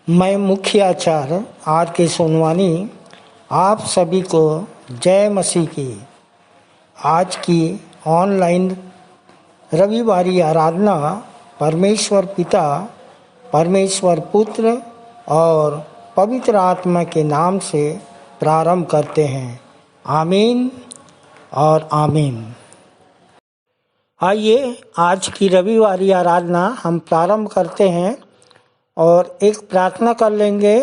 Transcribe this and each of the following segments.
मैं मुख्य आचार्य आर के सोनवानी आप सभी को जय मसीह की। आज की ऑनलाइन रविवारी आराधना परमेश्वर पिता, परमेश्वर पुत्र और पवित्र आत्मा के नाम से प्रारंभ करते हैं। आमीन और आमीन। आइए आज की रविवारी आराधना हम प्रारंभ करते हैं और एक प्रार्थना कर लेंगे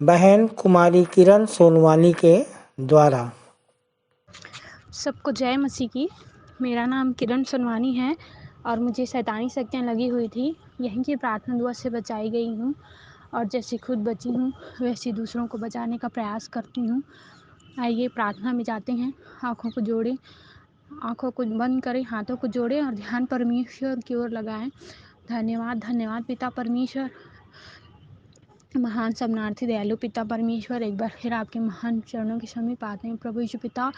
बहन कुमारी किरण सोनवानी के द्वारा। सबको जय मसीह की। मेरा नाम किरण सोनवानी है और मुझे शैतानी शक्तियाँ लगी हुई थी। यहीं की प्रार्थना दुआ से बचाई गई हूँ और जैसे खुद बची हूँ वैसे दूसरों को बचाने का प्रयास करती हूँ। आइए प्रार्थना में जाते हैं। आँखों को जोड़ें, आँखों को बंद करें, हाथों को जोड़ें और ध्यान परमेश्वर की ओर लगाएं। धन्यवाद धन्यवाद पिता परमेश्वर, महान शरणार्थी दयालु पिता परमेश्वर, एक बार फिर आपके महान चरणों के समीप आते हैं प्रभु यीशु पिता।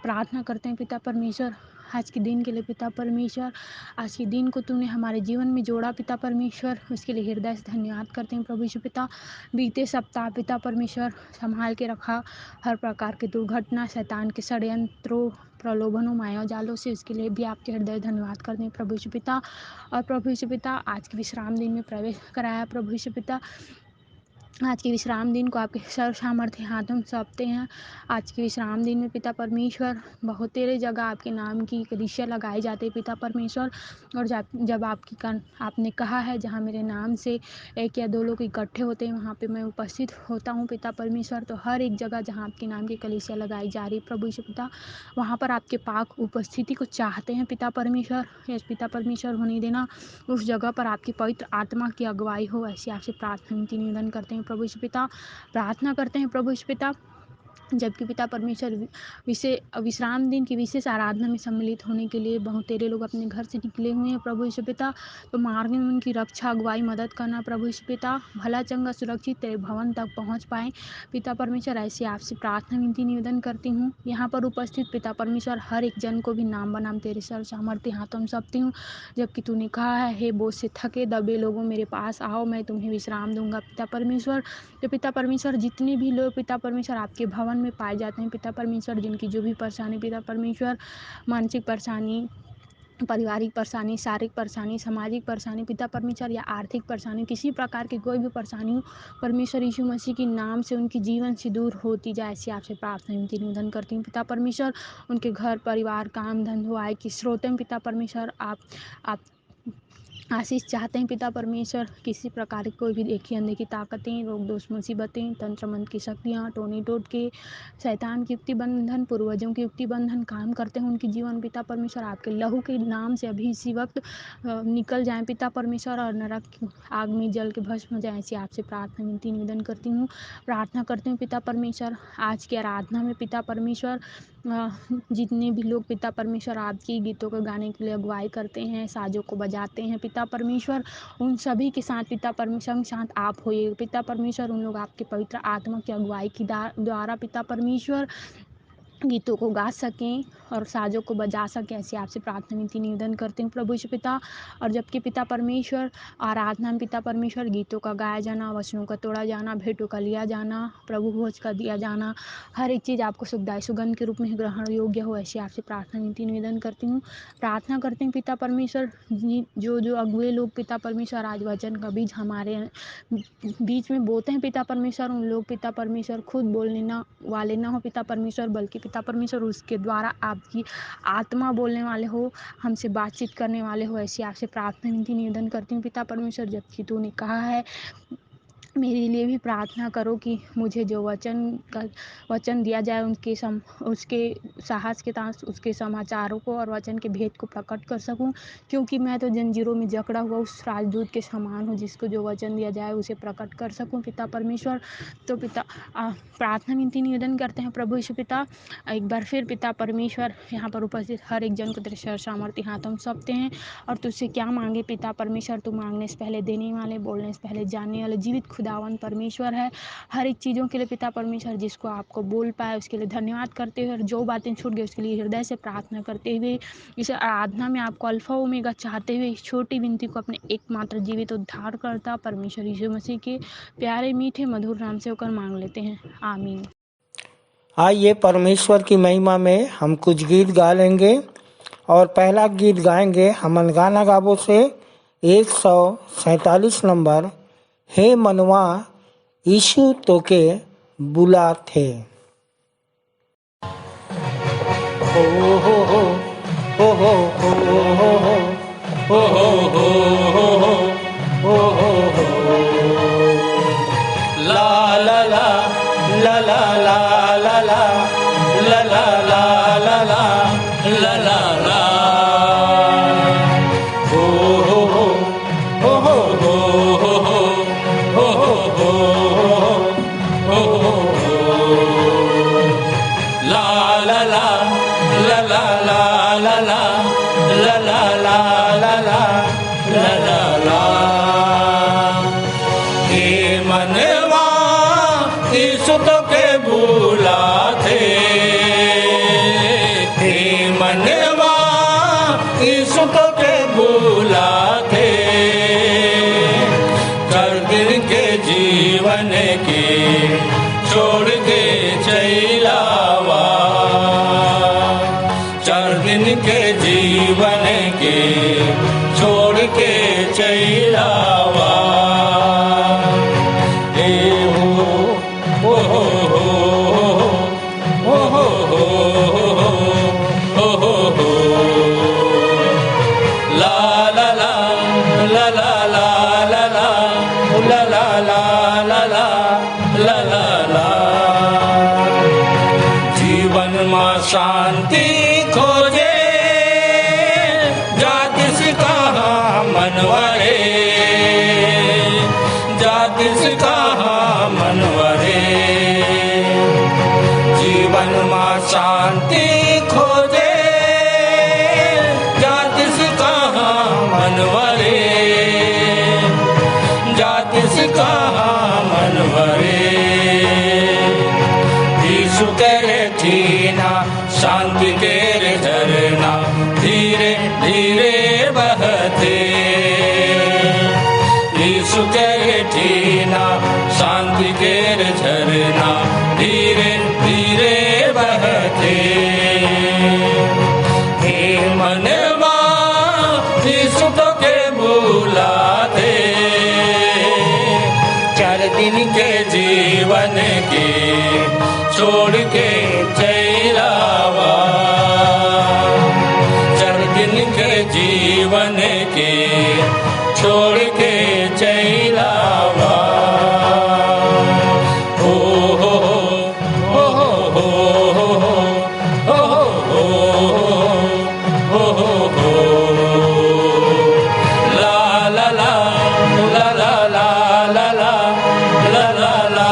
प्रार्थना करते हैं पिता परमेश्वर आज के दिन के लिए। पिता परमेश्वर, आज के दिन को तूने हमारे जीवन में जोड़ा पिता परमेश्वर, उसके लिए हृदय से धन्यवाद करते हैं प्रभु यीशु पिता। बीते सप्ताह पिता परमेश्वर संभाल के रखा हर प्रकार की दुर्घटना, शैतान के षड्यंत्रों, प्रलोभनों, माया जालों से, उसके लिए भी आपके हृदय धन्यवाद करते हैं प्रभु यीशु पिता। और प्रभु यीशु पिता आज के विश्राम दिन में प्रवेश कराया प्रभु यीशु पिता। आज के विश्राम दिन को आपके सर्व सामर्थ्य हाथों में सौंपते हैं। आज के विश्राम दिन में पिता परमेश्वर बहुत तेरे जगह आपके नाम की कलीसिया लगाई जाती है पिता परमेश्वर। और जब आपने कहा है जहाँ मेरे नाम से एक या दो लोग इकट्ठे होते हैं वहाँ पे मैं उपस्थित होता हूँ पिता परमेश्वर। तो हर एक जगह जहाँ आपके नाम की कलीसिया लगाई जा रही प्रभु यीशु पिता, वहाँ पर आपके पाक उपस्थिति को चाहते हैं पिता परमेश्वर। यस पिता परमेश्वर, होने देना उस जगह पर आपकी पवित्र आत्मा की अगुवाई हो, ऐसी आपसे प्रार्थना निवेदन करते हैं प्रभु यीशु पिता। प्रार्थना करते हैं प्रभु यीशु पिता, जबकि पिता परमेश्वर विश्राम दिन की विशेष आराधना में सम्मिलित होने के लिए बहुत तेरे लोग अपने घर से निकले हुए हैं प्रभु यीशु पिता। तो मार्ग में उनकी रक्षा, अगुवाई, मदद करना प्रभु यीशु पिता। भला चंगा सुरक्षित तेरे भवन तक पहुंच पाए पिता परमेश्वर, ऐसे आपसे प्रार्थना विनती निवेदन करती हूँ। यहाँ पर उपस्थित पिता परमेश्वर हर एक जन को भी नाम बनाम तेरे सर्व सामर्थ्य हाथों में सौंपती हूँ। जबकि तूने कहा है, हे बोझ से थके दबे लोगों मेरे पास आओ, मैं तुम्हें विश्राम दूंगा पिता परमेश्वर। तो पिता परमेश्वर जितने भी लोग पिता परमेश्वर आपके भवन में पाए जाते हैं पिता परमेश्वर, जिनकी जो भी परेशानी पिता परमेश्वर, मानसिक परेशानी, पारिवारिक परेशानी, शारीरिक परेशानी, सामाजिक परेशानी पिता परमेश्वर, या आर्थिक परेशानी, किसी प्रकार की कोई भी परेशानी हो परमेश्वर यीशु मसीह के नाम से उनकी जीवन से दूर होती जाए, ऐसी आपसे प्रार्थना निवेदन करती हूँ पिता परमेश्वर। उनके घर परिवार, काम धंधो, आय की स्रोत में पिता परमेश्वर आप आशीष चाहते हैं पिता परमेश्वर। किसी प्रकार की कोई भी देखी अनदेखी ताकतें, रोग दोष मुसीबतें, तंत्र मंत्र की शक्तियाँ, टोनी टोटके, शैतान की युक्ति बंधन, पूर्वजों की युक्ति बंधन काम करते हैं उनके जीवन पिता परमेश्वर, आपके लहू के नाम से अभी इसी वक्त निकल जाएं पिता परमेश्वर और नरक आग में जल के भस्म हो जाए, ऐसी आपसे प्रार्थना विनती निवेदन करती हूँ। प्रार्थना करती हूँ पिता परमेश्वर आज की आराधना में पिता परमेश्वर जितने भी लोग पिता परमेश्वर आपकी गीतों को गाने के लिए अगुवाई करते हैं, साजों को बजाते हैं पिता परमेश्वर, उन सभी के साथ पिता परमेश्वर साथ आप होइए पिता परमेश्वर। उन लोग आपके पवित्र आत्मा की अगुवाई की द्वारा पिता परमेश्वर गीतों को गा सकें और साजों को बजा सकें, ऐसे आपसे प्रार्थना विनती निवेदन करते हैं प्रभु यीशु पिता। और जबकि पिता परमेश्वर आराधना में पिता परमेश्वर गीतों का गाया जाना, वचनों का तोड़ा जाना, भेंटों का लिया जाना, प्रभु भोज का दिया जाना, हर एक चीज़ आपको सुखदायी सुगंध के रूप में ग्रहण योग्य हो, ऐसी आपसे प्रार्थना विनती निवेदन करती हूँ। प्रार्थना करते हैं पिता परमेश्वर जो अगुए लोग पिता परमेश्वर आज वचन का बीज हमारे बीच में बोते हैं पिता परमेश्वर, उन लोग पिता परमेश्वर खुद बोलने ना वाले ना हो पिता परमेश्वर, बल्कि पिता परमेश्वर उसके द्वारा आपकी आत्मा बोलने वाले हो, हमसे बातचीत करने वाले हो, ऐसी आपसे प्रार्थना विनती निवेदन करती हूँ पिता परमेश्वर। जबकि तूने कहा है मेरे लिए भी प्रार्थना करो कि मुझे जो वचन दिया जाए उसके साहस के साथ उसके समाचारों को और वचन के भेद को प्रकट कर सकूं, क्योंकि मैं तो जंजीरों में जकड़ा हुआ उस राजदूत के समान हूं जिसको जो वचन दिया जाए उसे प्रकट कर सकूं पिता परमेश्वर। तो पिता प्रार्थना विनती निवेदन करते हैं प्रभु यीशु पिता, एक बार फिर पिता परमेश्वर यहाँ पर उपस्थित हर एक जन को तेरे सर्व सामर्थ्य हाथों में सौंपते हैं और तुझसे क्या मांगे पिता परमेश्वर, तू मांगने से पहले देने वाले, बोलने से पहले जानने वाले, जीवित खुदा खुदावन परमेश्वर है। हर एक चीज़ों के लिए पिता परमेश्वर जिसको आपको बोल पाए उसके लिए धन्यवाद करते हुए, और जो बातें छूट गई उसके लिए हृदय से प्रार्थना करते हुए, इस आराधना में आपको अल्फा ओमेगा चाहते हुए इस छोटी विनती को अपने एकमात्र जीवित उद्धारकर्ता परमेश्वर यीशु मसीह के प्यारे मीठे मधुर नाम से होकर मांग लेते हैं, आमीन। आइए परमेश्वर की महिमा में हम कुछ गीत गा लेंगे। और पहला गीत गाएंगे हमन गाना गाबो से 147 नंबर, हे मनवा यीशु तोके बुला थे। हो हो हो हो हो हो हो हो हो हो हो ला ला ला ला ला ला ला ला ला ला ला ला ला ला हो हो हो हो हो हो हो हो ला ला ला ला ला ला ला ला ला ला ला ला ला ला हे मनवा यीशु तोके बुला थे, हे मनवा यीशु तोके बुला थे। कर दिन के जीवन के छोड़ के चैलावा, चार दिन के जीवन के छोड़ के चैलावा। जीवन में शांति खोजे जातिस कहाँ मनवरे, जातिस कहाँ मनवरे। जीवन में शांति खोजे जातिस कहाँ मनवरे, जातिस कहाँ मनवरे। यीशु तेरे ठीना शांति तेरे झरना धीरे धीरे बहते। यीशु तेरे ठीना शांति तेरे झरना धीरे धीरे बहते। हे मनवा यीशु तोके बुला थे, चार दिन के जीवन के छोड़ के चैलावा, चार दिन के जीवन के छोड़ के चैलावा। हो हो हो हो हो हो हो हो हो ला ला ला ला ला ला ला ला ला ला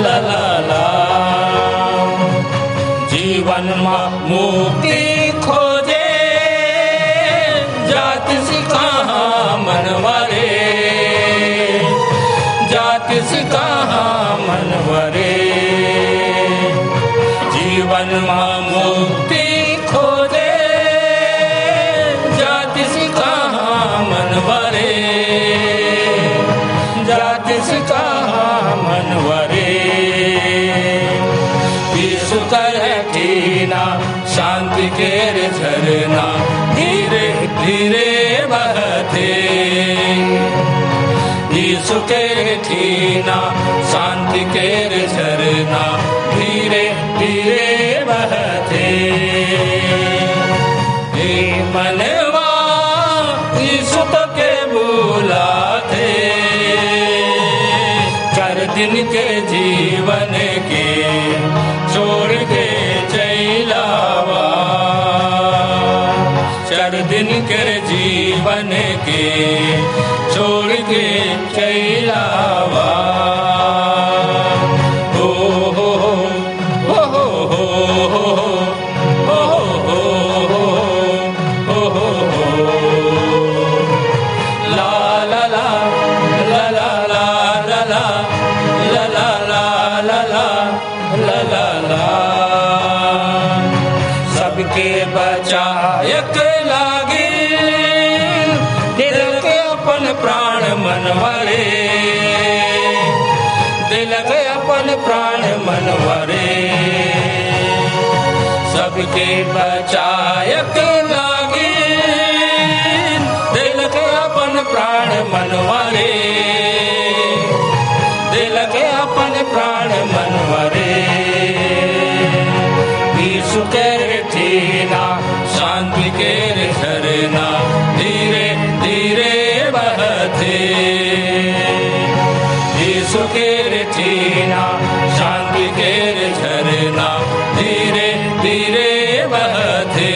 ला ला ला। जीवन में मुक्ति खोजे जातिस कहाँ मनवरे, जातिस कहाँ मनवरे। जीवन में मुक्ति खोजे जातिस कहाँ मनवरे, जातिस कहाँ मनवरे। यीशु तेरे ठीना शांति के झरना धीरे धीरे बहते। यीशु तेरे ठीना शांति के झरना धीरे धीरे बहते। हे मनवा यीशु तोके बुला थे, चार दिन के जीवन के छोड़ के चैलावा, चार दिन के जीवन के छोड़ के चैलावा। हो हो हो हो हो हो हो हो ला ला ला ला ला ला मनवरे, दिल के अपन प्राण मनवरे, सबके बचायक लागे, दिल के अपन प्राण मनवरे, दिल के अपन प्राण मनवरे। यीशु के ठीना शांति के झरना धीरे धीरे बहते, यीशु के ठीना शांति के झरना धीरे धीरे बहते।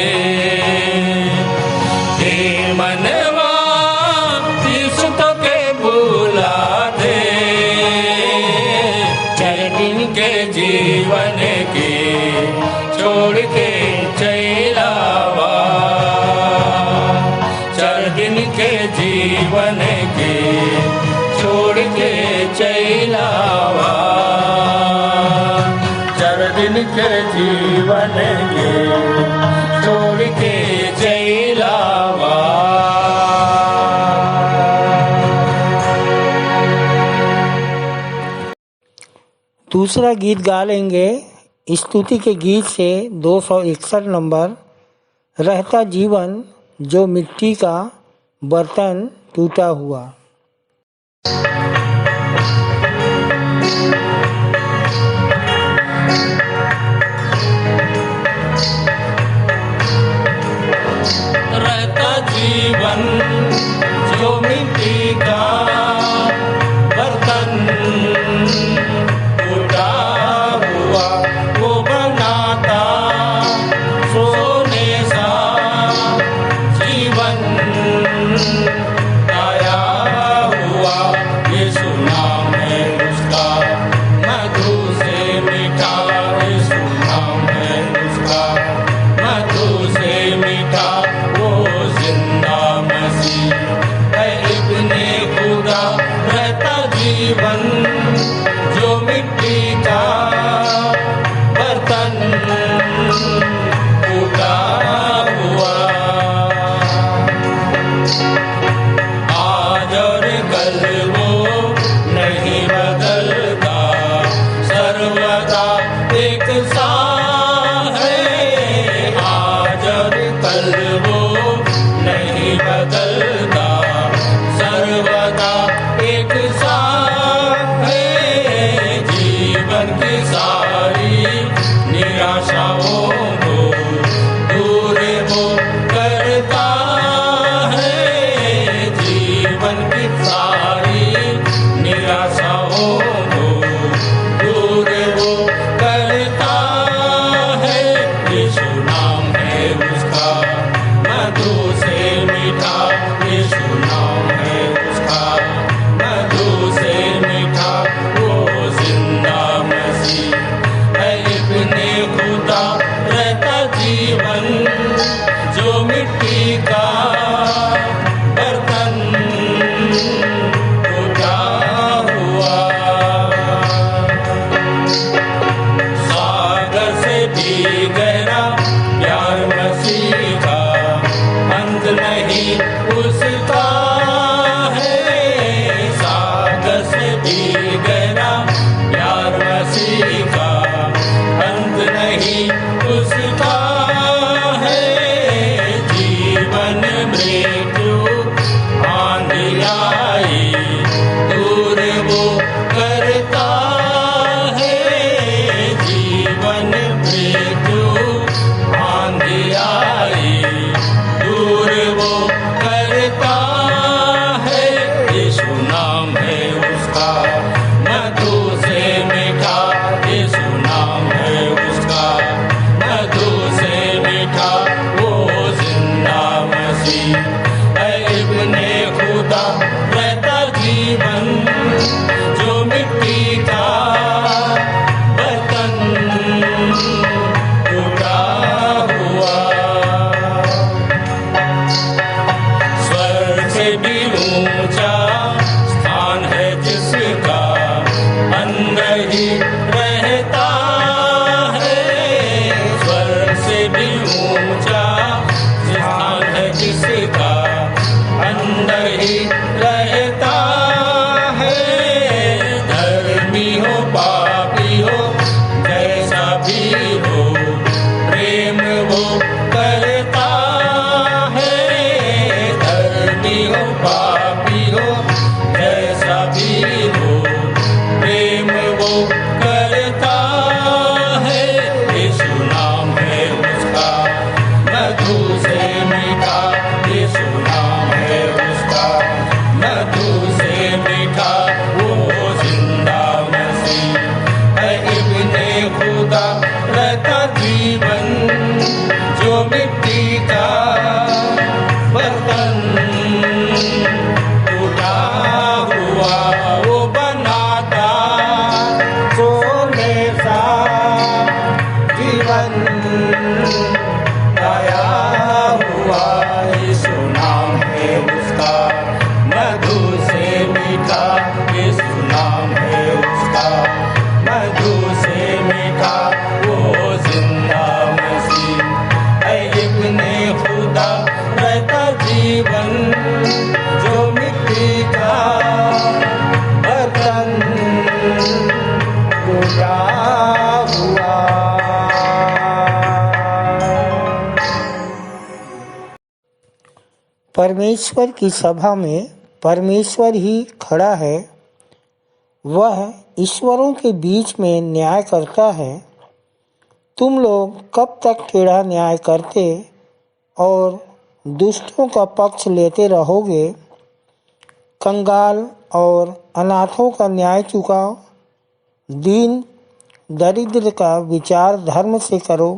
हे मनवा यीशु तो के बुला दे, चल दिन के जीवन के छोड़ के चैलावा, चल दिन के जीवन के छोड़ के चैलावा, चल दिन के जीवन के छोड़ के चैलावा। दूसरा गीत गा लेंगे स्तुति के गीत से 261 नंबर, रहता जीवन जो मिट्टी का बर्तन टूटा हुआ। रहता जीवन जो मिट्टी का बर्तन टूटा हुआ, वो बनाता सोने सा जीवन आया हुआ। यीशु नाम है उसका परमेश्वर की सभा में परमेश्वर ही खड़ा है। वह ईश्वरों के बीच में न्याय करता है। तुम लोग कब तक टेढ़ा न्याय करते और दुष्टों का पक्ष लेते रहोगे? कंगाल और अनाथों का न्याय चुकाओ। दीन दरिद्र का विचार धर्म से करो।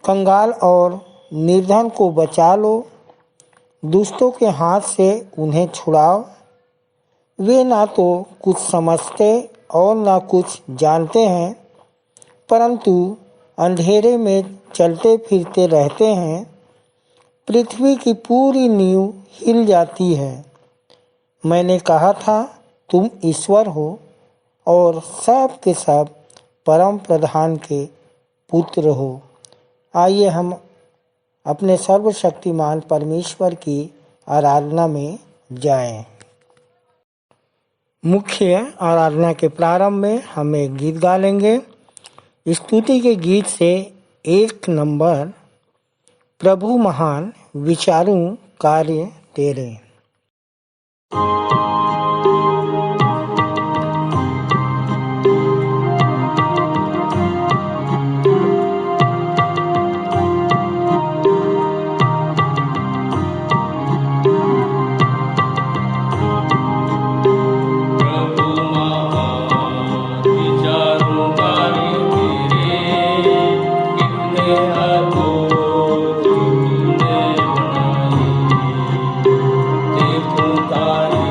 कंगाल और निर्धन को बचा लो। दुष्टों के हाथ से उन्हें छुड़ाओ। वे ना तो कुछ समझते और ना कुछ जानते हैं, परंतु अंधेरे में चलते फिरते रहते हैं। पृथ्वी की पूरी नींव हिल जाती है। मैंने कहा था तुम ईश्वर हो और सब के सब परम प्रधान के पुत्र हो। आइए हम अपने सर्वशक्तिमान परमेश्वर की आराधना में जाएं। मुख्य आराधना के प्रारंभ में हम एक गीत गा लेंगे। स्तुति के गीत से 1 नंबर, प्रभु महान विचारूं कार्य तेरे। तूने बनाई, देखूं तारी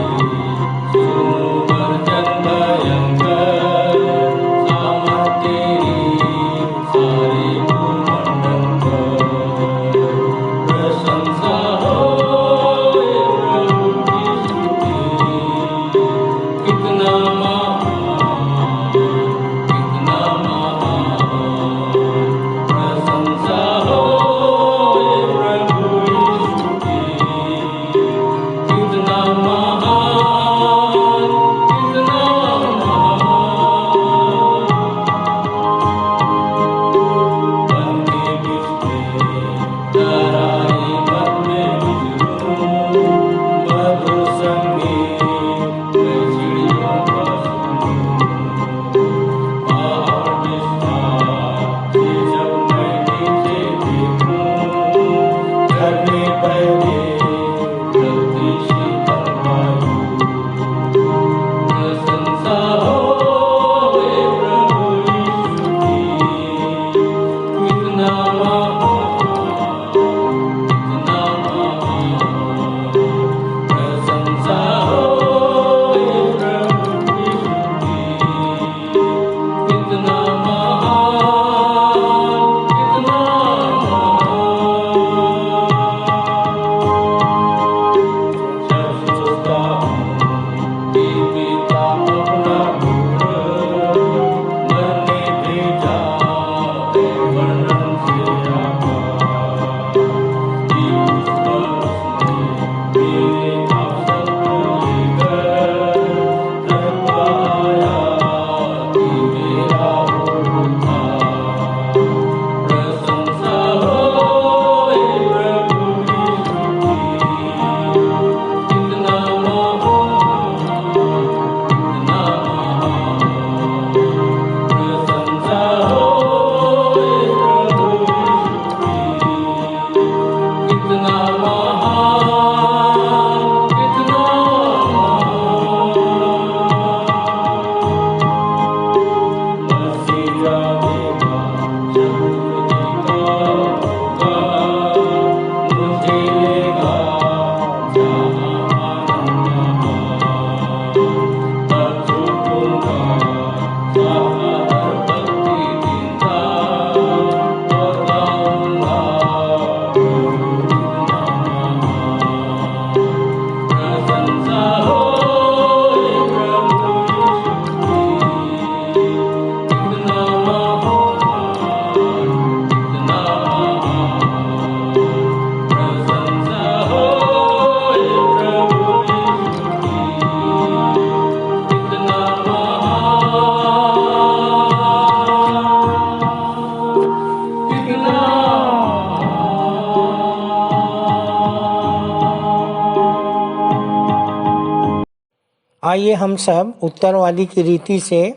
आइए हम सब उत्तरवादी की रीति से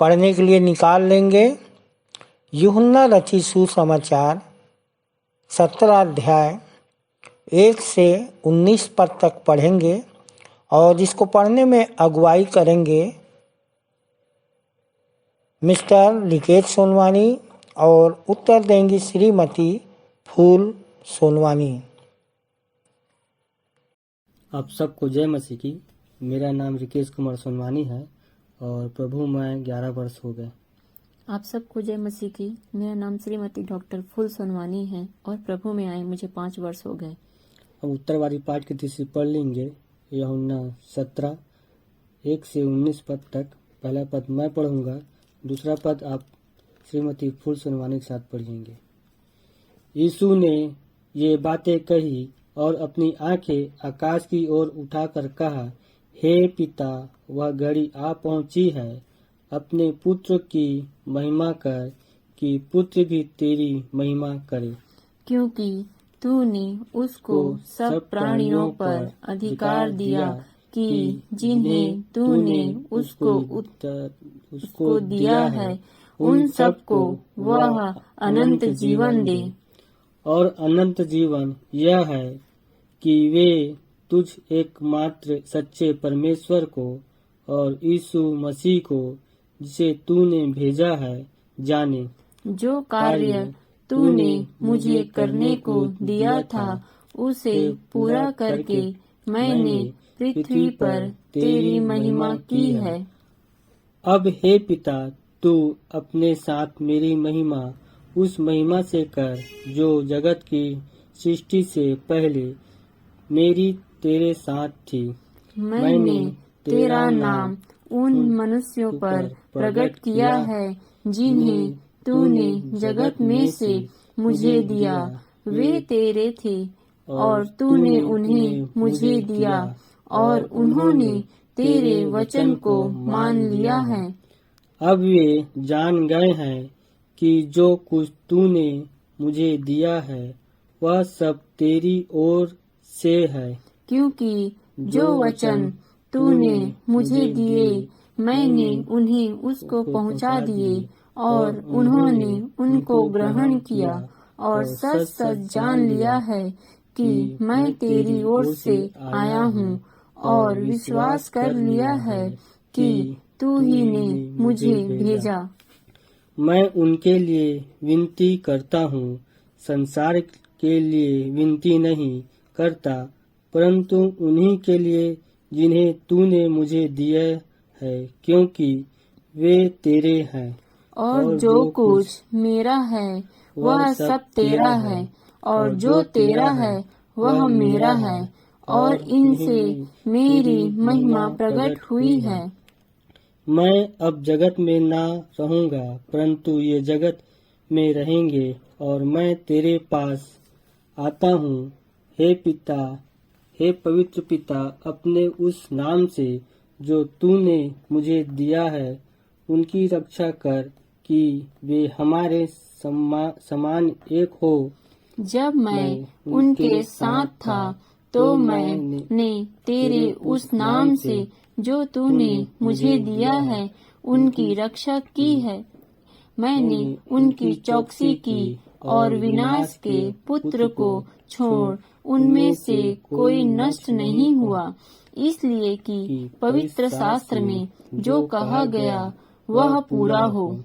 पढ़ने के लिए निकाल लेंगे। यूहन्ना रचित सुसमाचार 17 अध्याय 1 से 19 पद तक पढ़ेंगे और जिसको पढ़ने में अगुवाई करेंगे मिस्टर लिकेश सोनवानी और उत्तर देंगी श्रीमती फूल सोनवानी। आप सबको जय मसीह की। मेरा नाम रिकेश कुमार सोनवानी है और प्रभु में 11 वर्ष हो गए। आप सबको जय मसीह की। मेरा नाम श्रीमती डॉक्टर फूल सोनवानी है और प्रभु में आए मुझे 5 वर्ष हो गए। अब उत्तरवादी पाठ की तीसरी पढ़ लेंगे। यूहन्ना 17 1 से 19 पद तक। पहला पद मैं पढ़ूंगा, दूसरा पद आप श्रीमती फूल सोनवानी के साथ पढ़ेंगे। यीशु ने ये बातें कही और अपनी आंखें आकाश की ओर उठाकर कहा, हे पिता, वह घड़ी आ पहुंची है। अपने पुत्र की महिमा कर कि पुत्र भी तेरी महिमा करे, क्योंकि तूने उसको सब प्राणियों पर अधिकार दिया कि जिन्हें तूने उसको दिया है उन सबको वह अनंत जीवन दे। और अनंत जीवन यह है कि वे तुझ एकमात्र सच्चे परमेश्वर को और यीशु मसीह को जिसे तूने भेजा है जाने। जो कार्य तूने मुझे करने को दिया था उसे पूरा करके मैंने पृथ्वी पर तेरी महिमा की है। अब हे पिता, तू अपने साथ मेरी महिमा उस महिमा से कर जो जगत की सृष्टि से पहले मेरी तेरे साथ थी। मैंने तेरा नाम उन मनुष्यों पर प्रकट किया है जिन्हें तूने जगत में से मुझे दिया। वे तेरे थे और तूने उन्हें मुझे दिया और उन्होंने तेरे वचन को मान लिया है। अब वे जान गए हैं कि जो कुछ तूने मुझे दिया है वह सब तेरी ओर से है, क्योंकि जो वचन तूने मुझे दिए मैंने उन्हें उसको पहुंचा दिए और उन्होंने उनको ग्रहण किया और सच सच जान लिया है कि मैं तेरी ओर से आया हूँ और विश्वास कर लिया है कि तू ही ने मुझे भेजा। मैं उनके लिए विनती करता हूँ, संसार के लिए विनती नहीं करता, परंतु उन्हीं के लिए जिन्हें तूने मुझे दिए है, क्योंकि वे तेरे हैं। और जो कुछ मेरा है वह सब तेरा है और जो तेरा है वह मेरा है और इनसे मेरी महिमा प्रकट हुई है। मैं अब जगत में ना रहूंगा, परंतु ये जगत में रहेंगे और मैं तेरे पास आता हूँ। हे पिता, हे पवित्र पिता, अपने उस नाम से जो तूने मुझे दिया है उनकी रक्षा कर कि वे हमारे समान एक हो। जब मैं उनके साथ था तो मैंने तेरे उस नाम से जो तूने मुझे दिया है उनकी रक्षा की है। मैंने उनकी चौकसी की और विनाश के पुत्र को छोड़ उनमें से कोई नष्ट नहीं हुआ, इसलिए कि पवित्र शास्त्र में जो कहा गया वह पूरा हो।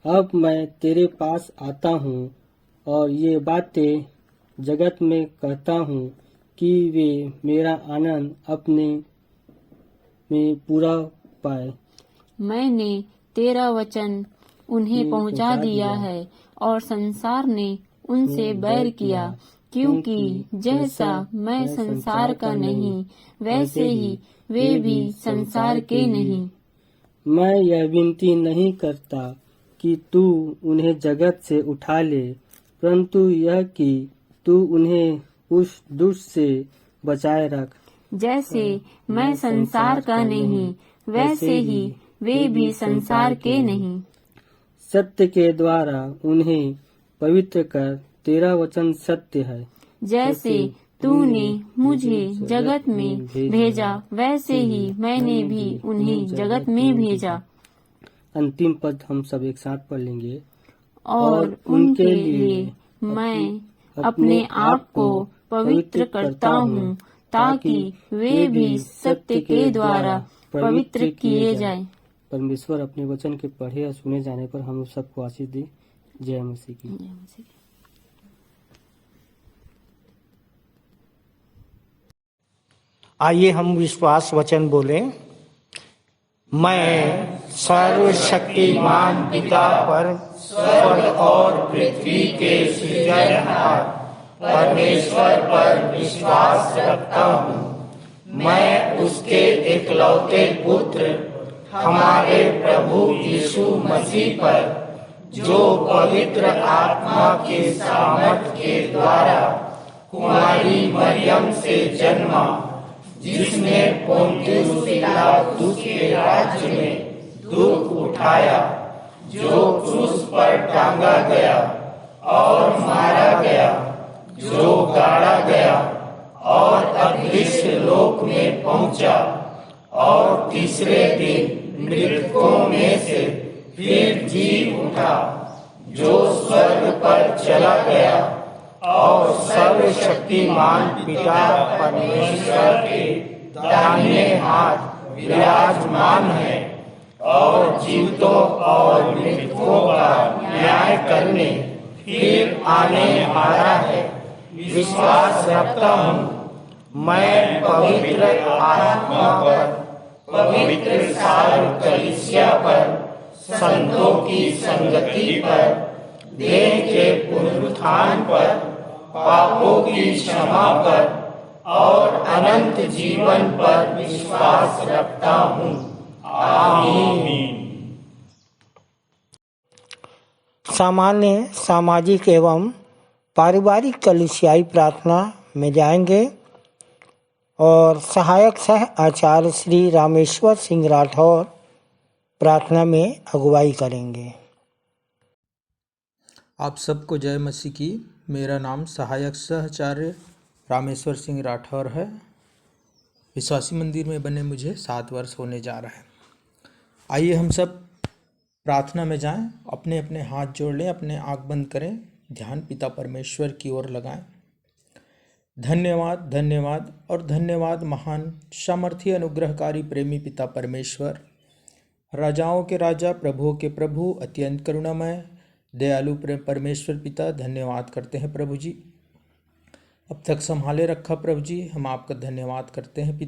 अब मैं तेरे पास आता हूँ और ये बातें जगत में कहता हूँ कि वे मेरा आनंद अपने में पूरा पाए। मैंने तेरा वचन उन्हें पहुंचा दिया है और संसार ने उनसे बैर किया, क्योंकि जैसा मैं संसार का नहीं वैसे ही वे भी संसार के नहीं। मैं यह विनती नहीं करता कि तू उन्हें जगत से उठा ले, परंतु यह कि तू उन्हें उस दुष्ट से बचाए रख। जैसे मैं संसार का नहीं वैसे ही वे भी संसार के नहीं। सत्य के द्वारा उन्हें पवित्र कर, तेरा वचन सत्य है। जैसे तूने मुझे जगत में भेजा, वैसे ही मैंने भी उन्हें जगत में भेजा। अंतिम पद हम सब एक साथ पढ़ लेंगे। और उनके लिए मैं अपने आप को पवित्र करता हूँ, ताकि वे भी सत्य के द्वारा पवित्र किए जाएं। परमेश्वर अपने वचन के पढ़े और सुने जाने पर हम सबको आशीष दे। जय मसीह की। जय मसीह। आइए हम विश्वास वचन बोलें। मैं सर्वशक्तिमान पिता पर स्वर्ग और पृथ्वी के सृजनहार परमेश्वर पर विश्वास रखता हूँ। मैं उसके एकलौते पुत्र हमारे प्रभु यीशु मसीह पर, जो पवित्र आत्मा के सामर्थ के द्वारा कुमारी मरियम से जन्मा, जिसने पोंतियुस पिलातुस के राज्य में दुख उठाया, जो क्रूस पर टांगा गया और मारा गया, जो गाड़ा गया और अदृश्य लोक में पहुंचा, और तीसरे दिन मृतकों में से फिर जी उठा, जो स्वर्ग पर चला गया और सर्वशक्तिमान पिता परमेश्वर के दाहिने हाथ विराजमान है, और जीवितों और मृतकों का न्याय करने फिर आने वाला है। विश्वास रखता हूँ मैं पवित्र आत्मा पर, पवित्र सारी कलीसिया पर, संतों की संगति पर, देह के पुनरुत्थान पर, पापों की क्षमा पर और अनंत जीवन पर विश्वास रखता हूँ। आमीन। सामान्य सामाजिक एवं पारिवारिक कलीसियाई प्रार्थना में जाएंगे और सहायक सह आचार्य श्री रामेश्वर सिंह राठौर प्रार्थना में अगुवाई करेंगे। आप सबको जय मसीह की। मेरा नाम सहायक सहआचार्य रामेश्वर सिंह राठौर है। विश्वासी मंदिर में बने मुझे 7 वर्ष होने जा रहे हैं। आइए हम सब प्रार्थना में जाएं, अपने अपने हाथ जोड़ लें, अपने आँख बंद करें, ध्यान पिता परमेश्वर की ओर लगाएं। धन्यवाद, धन्यवाद और धन्यवाद महान सामर्थी अनुग्रहकारी प्रेमी पिता परमेश्वर, राजाओं के राजा, प्रभुओं के प्रभु, अत्यंत करुणामय दयालु परमेश्वर पिता, धन्यवाद करते हैं प्रभु जी। अब तक संभाले रखा प्रभु जी, हम आपका धन्यवाद करते हैं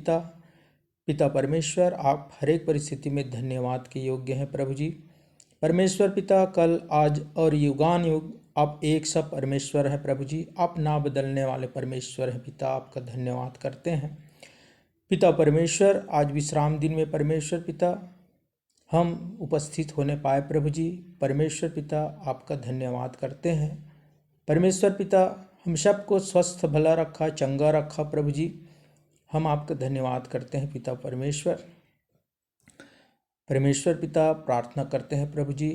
पिता परमेश्वर। आप हर एक परिस्थिति में धन्यवाद के योग्य हैं प्रभु जी। परमेश्वर पिता, कल आज और युगान युग आप एक सा परमेश्वर है प्रभु जी। आप ना बदलने वाले परमेश्वर हैं पिता, आपका धन्यवाद करते हैं पिता परमेश्वर। आज विश्राम दिन में परमेश्वर पिता हम उपस्थित होने पाए प्रभु जी। परमेश्वर पिता आपका धन्यवाद करते हैं परमेश्वर पिता। हम सबको स्वस्थ भला रखा, चंगा रखा प्रभु जी, हम आपका धन्यवाद करते हैं पिता परमेश्वर। परमेश्वर पिता प्रार्थना करते हैं प्रभु जी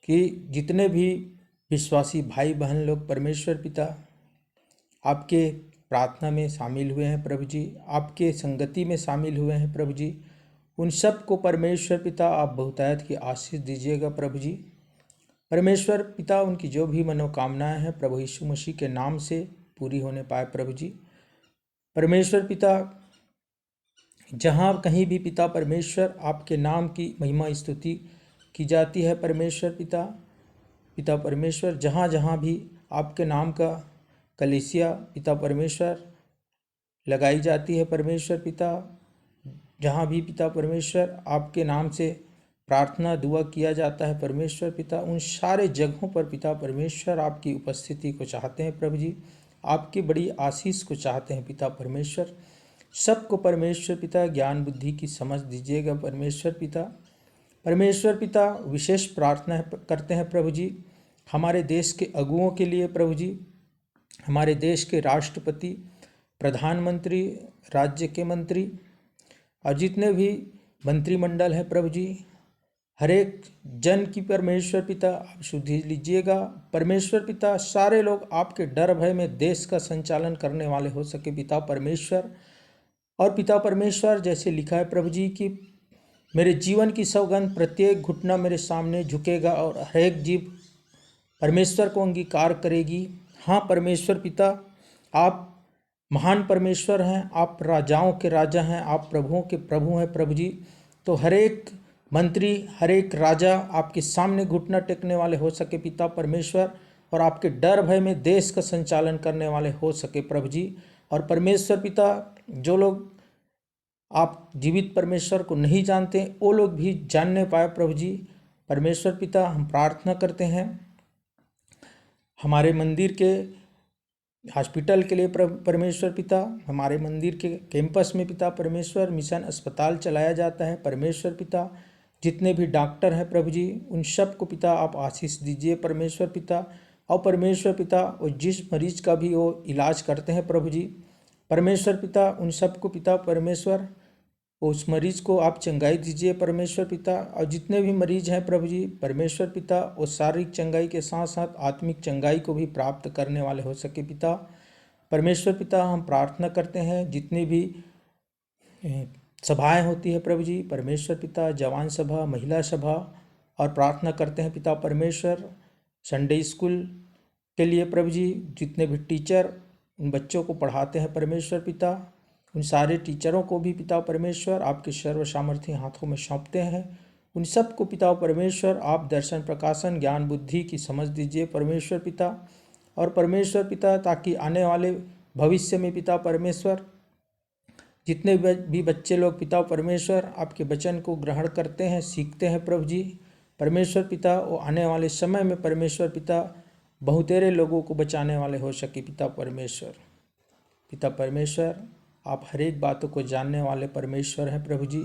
कि जितने भी विश्वासी भाई बहन लोग परमेश्वर पिता आपके प्रार्थना में शामिल हुए हैं प्रभु जी, आपके संगति में शामिल हुए हैं प्रभु जी, उन सब को परमेश्वर पिता आप बहुतायत की आशीष दीजिएगा प्रभु जी। परमेश्वर पिता उनकी जो भी मनोकामनाएं हैं प्रभु यीशु मसीह के नाम से पूरी होने पाए प्रभु जी। परमेश्वर पिता जहाँ कहीं भी पिता परमेश्वर आपके नाम की महिमा स्तुति की जाती है परमेश्वर पिता परमेश्वर, जहाँ जहाँ भी आपके नाम का कलीसिया पिता परमेश्वर लगाई जाती है परमेश्वर पिता, जहाँ भी पिता परमेश्वर आपके नाम से प्रार्थना दुआ किया जाता है परमेश्वर पिता, उन सारे जगहों पर पिता परमेश्वर आपकी उपस्थिति को चाहते हैं प्रभु जी, आपकी बड़ी आशीष को चाहते हैं पिता परमेश्वर। सबको परमेश्वर पिता ज्ञान बुद्धि की समझ दीजिएगा परमेश्वर पिता। परमेश्वर पिता विशेष प्रार्थना करते हैं प्रभु जी हमारे देश के अगुओं के लिए प्रभु जी, हमारे देश के राष्ट्रपति, प्रधानमंत्री, राज्य के मंत्री और जितने भी मंत्रिमंडल हैं प्रभु जी, हर एक जन की परमेश्वर पिता आप शुद्धि लीजिएगा। परमेश्वर पिता सारे लोग आपके डर भय में देश का संचालन करने वाले हो सके पिता परमेश्वर। और पिता परमेश्वर जैसे लिखा है प्रभु जी कि मेरे जीवन की सौगंध प्रत्येक घुटना मेरे सामने झुकेगा और हर एक जीभ परमेश्वर को अंगीकार करेगी। हाँ परमेश्वर पिता, आप महान परमेश्वर हैं, आप राजाओं के राजा हैं, आप प्रभुओं के प्रभु हैं प्रभु जी। तो हर एक मंत्री, हर एक राजा आपके सामने घुटना टेकने वाले हो सके पिता परमेश्वर, और आपके डर भय में देश का संचालन करने वाले हो सके प्रभु जी। और परमेश्वर पिता, जो लोग आप जीवित परमेश्वर को नहीं जानते वो लोग भी जानने पाए प्रभु जी। परमेश्वर पिता, हम प्रार्थना करते हैं हमारे मंदिर के हॉस्पिटल के लिए परमेश्वर पिता, हमारे मंदिर के कैंपस में पिता परमेश्वर मिशन अस्पताल चलाया जाता है परमेश्वर पिता। जितने भी डॉक्टर हैं प्रभु जी, उन सब को पिता आप आशीष दीजिए परमेश्वर पिता। और परमेश्वर पिता, वो जिस मरीज का भी वो इलाज करते हैं प्रभु जी, परमेश्वर पिता उन सब को पिता परमेश्वर उस मरीज को आप चंगाई दीजिए परमेश्वर पिता। और जितने भी मरीज हैं प्रभु जी परमेश्वर पिता, वो शारीरिक चंगाई के साथ साथ आत्मिक चंगाई को भी प्राप्त करने वाले हो सके पिता परमेश्वर पिता। हम प्रार्थना करते हैं जितनी भी सभाएं होती है प्रभु जी परमेश्वर पिता, जवान सभा, महिला सभा, और प्रार्थना करते हैं पिता परमेश्वर संडे स्कूल के लिए प्रभु जी। जितने भी टीचर उन बच्चों को पढ़ाते हैं परमेश्वर पिता, उन सारे टीचरों को भी पिता परमेश्वर आपके सर्व सामर्थ्य हाथों में सौंपते हैं। उन सब को पिता परमेश्वर आप दर्शन प्रकाशन ज्ञान बुद्धि की समझ दीजिए परमेश्वर पिता। और परमेश्वर पिता, ताकि आने वाले भविष्य में पिता परमेश्वर जितने भी बच्चे लोग पिता परमेश्वर आपके वचन को ग्रहण करते हैं, सीखते हैं प्रभु जी परमेश्वर पिता, वो आने वाले समय में परमेश्वर पिता बहुतेरे लोगों को बचाने वाले हो सके पिता परमेश्वर। पिता परमेश्वर, आप हर एक बातों को जानने वाले परमेश्वर हैं प्रभु जी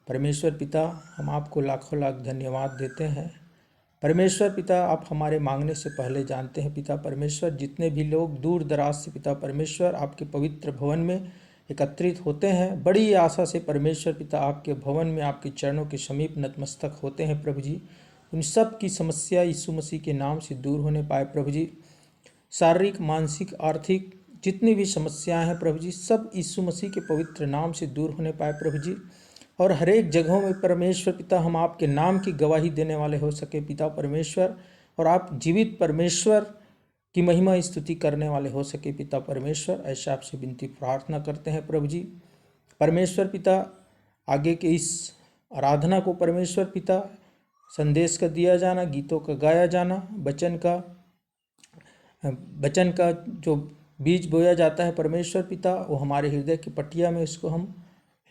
परमेश्वर पिता। हम आपको लाखों लाख धन्यवाद देते हैं परमेश्वर पिता। आप हमारे मांगने से पहले जानते हैं पिता परमेश्वर। जितने भी लोग दूर दराज से पिता परमेश्वर आपके पवित्र भवन में एकत्रित होते हैं, बड़ी आशा से परमेश्वर पिता आपके भवन में आपके चरणों के समीप नतमस्तक होते हैं प्रभु जी, उन सब की समस्या यीशु मसीह के नाम से दूर होने पाए प्रभु जी। शारीरिक, मानसिक, आर्थिक जितनी भी समस्याएं हैं प्रभु जी, सब यीशु मसीह के पवित्र नाम से दूर होने पाए प्रभु जी। और हर एक जगहों में परमेश्वर पिता हम आपके नाम की गवाही देने वाले हो सके पिता परमेश्वर, और आप जीवित परमेश्वर की महिमा स्तुति करने वाले हो सके पिता परमेश्वर। ऐसा आपसे विनती प्रार्थना करते हैं प्रभु जी परमेश्वर पिता। आगे के इस आराधना को परमेश्वर पिता संदेश का दिया जाना, गीतों का गाया जाना, वचन का जो बीज बोया जाता है परमेश्वर पिता, वो हमारे हृदय की पटिया में उसको हम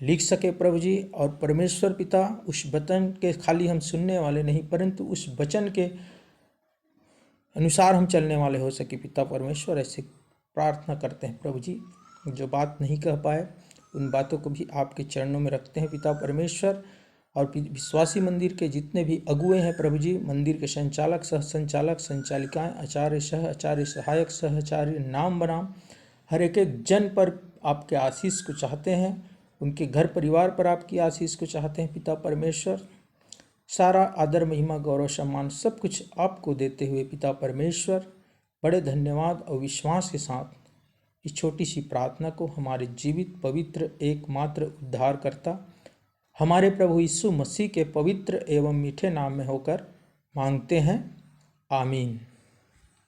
लिख सके प्रभु जी। और परमेश्वर पिता, उस वचन के खाली हम सुनने वाले नहीं, परंतु उस वचन के अनुसार हम चलने वाले हो सके पिता परमेश्वर। ऐसे प्रार्थना करते हैं प्रभु जी। जो बात नहीं कह पाए उन बातों को भी आपके चरणों में रखते हैं पिता परमेश्वर। और विश्वासी मंदिर के जितने भी अगुए हैं प्रभु जी, मंदिर के संचालक, सह संचालक, संचालिकाएं, आचार्य, सह आचार्य, सहायक, सहआचार्य, नाम बनाम हर एक जन पर आपके आशीष को चाहते हैं, उनके घर परिवार पर आपकी आशीष को चाहते हैं पिता परमेश्वर। सारा आदर, महिमा, गौरव, सम्मान सब कुछ आपको देते हुए पिता परमेश्वर बड़े धन्यवाद और विश्वास के साथ इस छोटी सी प्रार्थना को हमारे जीवित, पवित्र, एकमात्र उद्धारकर्ता हमारे प्रभु यीशु मसीह के पवित्र एवं मीठे नाम में होकर मांगते हैं, आमीन।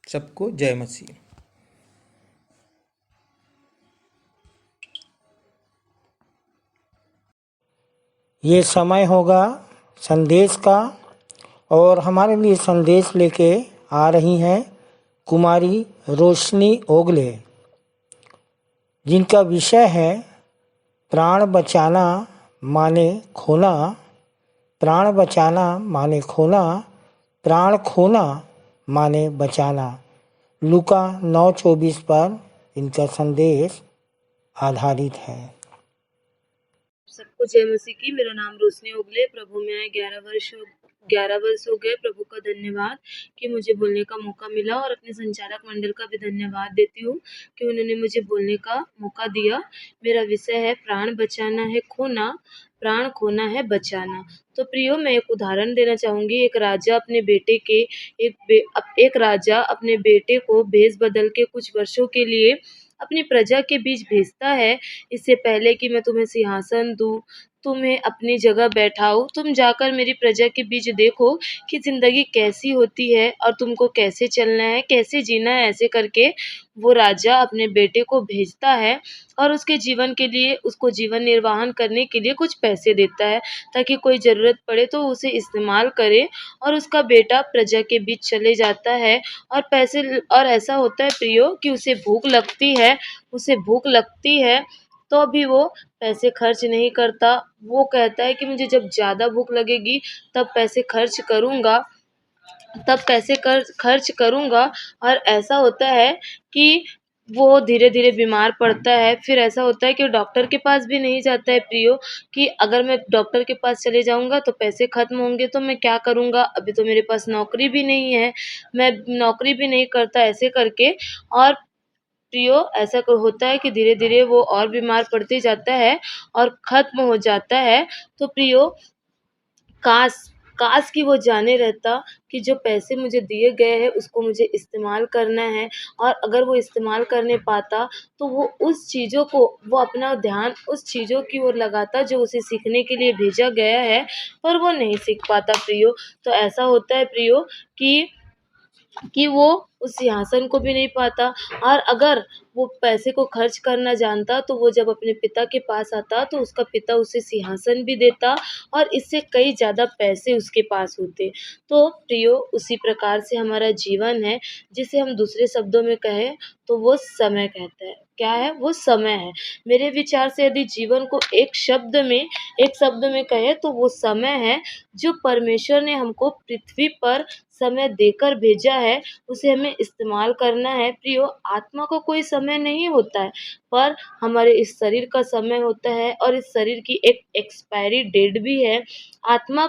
सबको जय मसीह। ये समय होगा संदेश का, और हमारे लिए संदेश लेके आ रही हैं कुमारी रोशनी ओगले, जिनका विषय है प्राण बचाना माने खोना, प्राण बचाना माने खोना, प्राण खोना माने बचाना। लूका 9:24 पर इनका संदेश आधारित है। सबको जय मसीह की। मेरा नाम रोशनी ओगले, प्रभु में आए 11 वर्ष 11 वर्ष हो गए। प्रभु का धन्यवाद कि मुझे बोलने का मौका मिला, और अपने संचालक मंडल का भी धन्यवाद देती हूँ कि उन्होंने मुझे बोलने का मौका दिया। मेरा विषय है प्राण बचाना है खोना, प्राण खोना है बचाना। तो प्रियो, मैं एक उदाहरण देना चाहूँगी। एक राजा अपने बेटे को भेष बदल के कुछ वर्षों के लिए अपनी प्रजा के बीच भेजता है। इससे पहले कि मैं तुम्हें सिंहासन दूँ, तुम्हें अपनी जगह बैठाऊँ, तुम जाकर मेरी प्रजा के बीच देखो कि ज़िंदगी कैसी होती है और तुमको कैसे चलना है, कैसे जीना है। ऐसे करके वो राजा अपने बेटे को भेजता है और उसके जीवन के लिए, उसको जीवन निर्वाहन करने के लिए कुछ पैसे देता है, ताकि कोई ज़रूरत पड़े तो उसे इस्तेमाल करे। और उसका बेटा प्रजा के बीच चले जाता है और ऐसा होता है प्रियो कि उसे भूख लगती है तो भी वो पैसे खर्च नहीं करता। वो कहता है कि मुझे जब ज़्यादा भूख लगेगी तब पैसे खर्च करूँगा। और ऐसा होता है कि वो धीरे-धीरे बीमार पड़ता है। फिर ऐसा होता है कि वो डॉक्टर के पास भी नहीं जाता है प्रियो, कि अगर मैं डॉक्टर के पास चले जाऊँगा तो पैसे ख़त्म होंगे तो मैं क्या करूँगा? अभी तो मेरे पास नौकरी भी नहीं है, मैं नौकरी भी नहीं करता। ऐसे करके और प्रियो, ऐसा होता है कि धीरे-धीरे वो और बीमार पड़ते जाता है और ख़त्म हो जाता है। तो प्रियो, काश काश कि वो जाने रहता कि जो पैसे मुझे दिए गए हैं उसको मुझे इस्तेमाल करना है, और अगर वो इस्तेमाल करने पाता तो वो अपना ध्यान उस चीज़ों की ओर लगाता जो उसे सीखने के लिए भेजा गया है, पर वो नहीं सीख पाता प्रियो। तो ऐसा होता है प्रियो कि वो उस सिंहासन को भी नहीं पाता, और अगर वो पैसे को खर्च करना जानता तो वो जब अपने पिता के पास आता तो उसका पिता उसे सिंहासन भी देता और इससे कई ज़्यादा पैसे उसके पास होते। तो प्रियो, उसी प्रकार से हमारा जीवन है, जिसे हम दूसरे शब्दों में कहें तो वो समय कहता है। क्या है? वो समय है। मेरे विचार से यदि जीवन को एक शब्द में कहें तो वो समय है, जो परमेश्वर ने हमको पृथ्वी पर समय देकर भेजा है, उसे हमें इस्तेमाल करना है। प्रियो, आत्मा का कोई समय नहीं होता है, पर हमारे इस शरीर का समय होता है, और इस शरीर की एक एक्सपायरी डेट भी है। आत्मा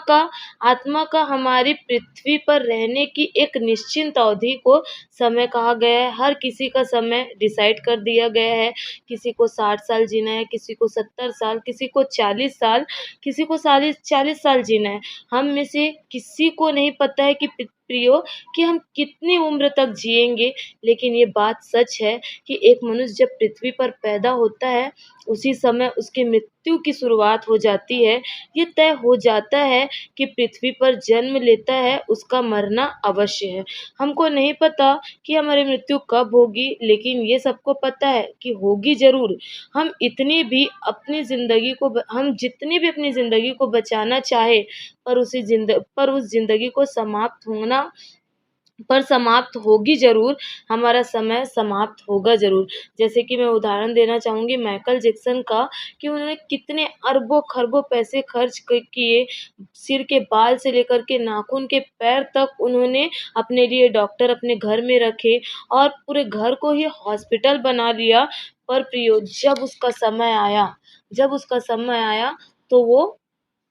का हमारी पृथ्वी पर रहने की एक निश्चित अवधि को समय कहा गया है। हर किसी का समय डिसाइड कर दिया गया है। किसी को 60 साल जीना है, किसी को 70 साल, किसी को 40 साल, किसी को 40 साल जीना है। हम में से किसी को नहीं पता है कि प्रियो, कि हम कितनी उम्र तक जिएंगे, लेकिन ये बात सच है कि एक मनुष्य जब पृथ्वी पर पैदा होता है, उसी समय उसकी मृत्यु की शुरुआत हो जाती है। ये तय हो जाता है कि पृथ्वी पर जन्म लेता है, उसका मरना अवश्य है। हमको नहीं पता कि हमारी मृत्यु कब होगी, लेकिन ये सबको पता है कि होगी ज़रूर। हम जितनी भी अपनी ज़िंदगी को बचाना चाहे, पर उस ज़िंदगी को समाप्त होगी ज़रूर। हमारा समय समाप्त होगा ज़रूर। जैसे कि मैं उदाहरण देना चाहूँगी माइकल जैक्सन का, कि उन्होंने कितने अरबों-खरबों पैसे खर्च किए, सिर के बाल से लेकर के नाखून के पैर तक उन्होंने अपने लिए डॉक्टर अपने घर में रखे और पूरे घर को ही हॉस्पिटल बना लिया। पर प्रियो, जब उसका समय आया तो वो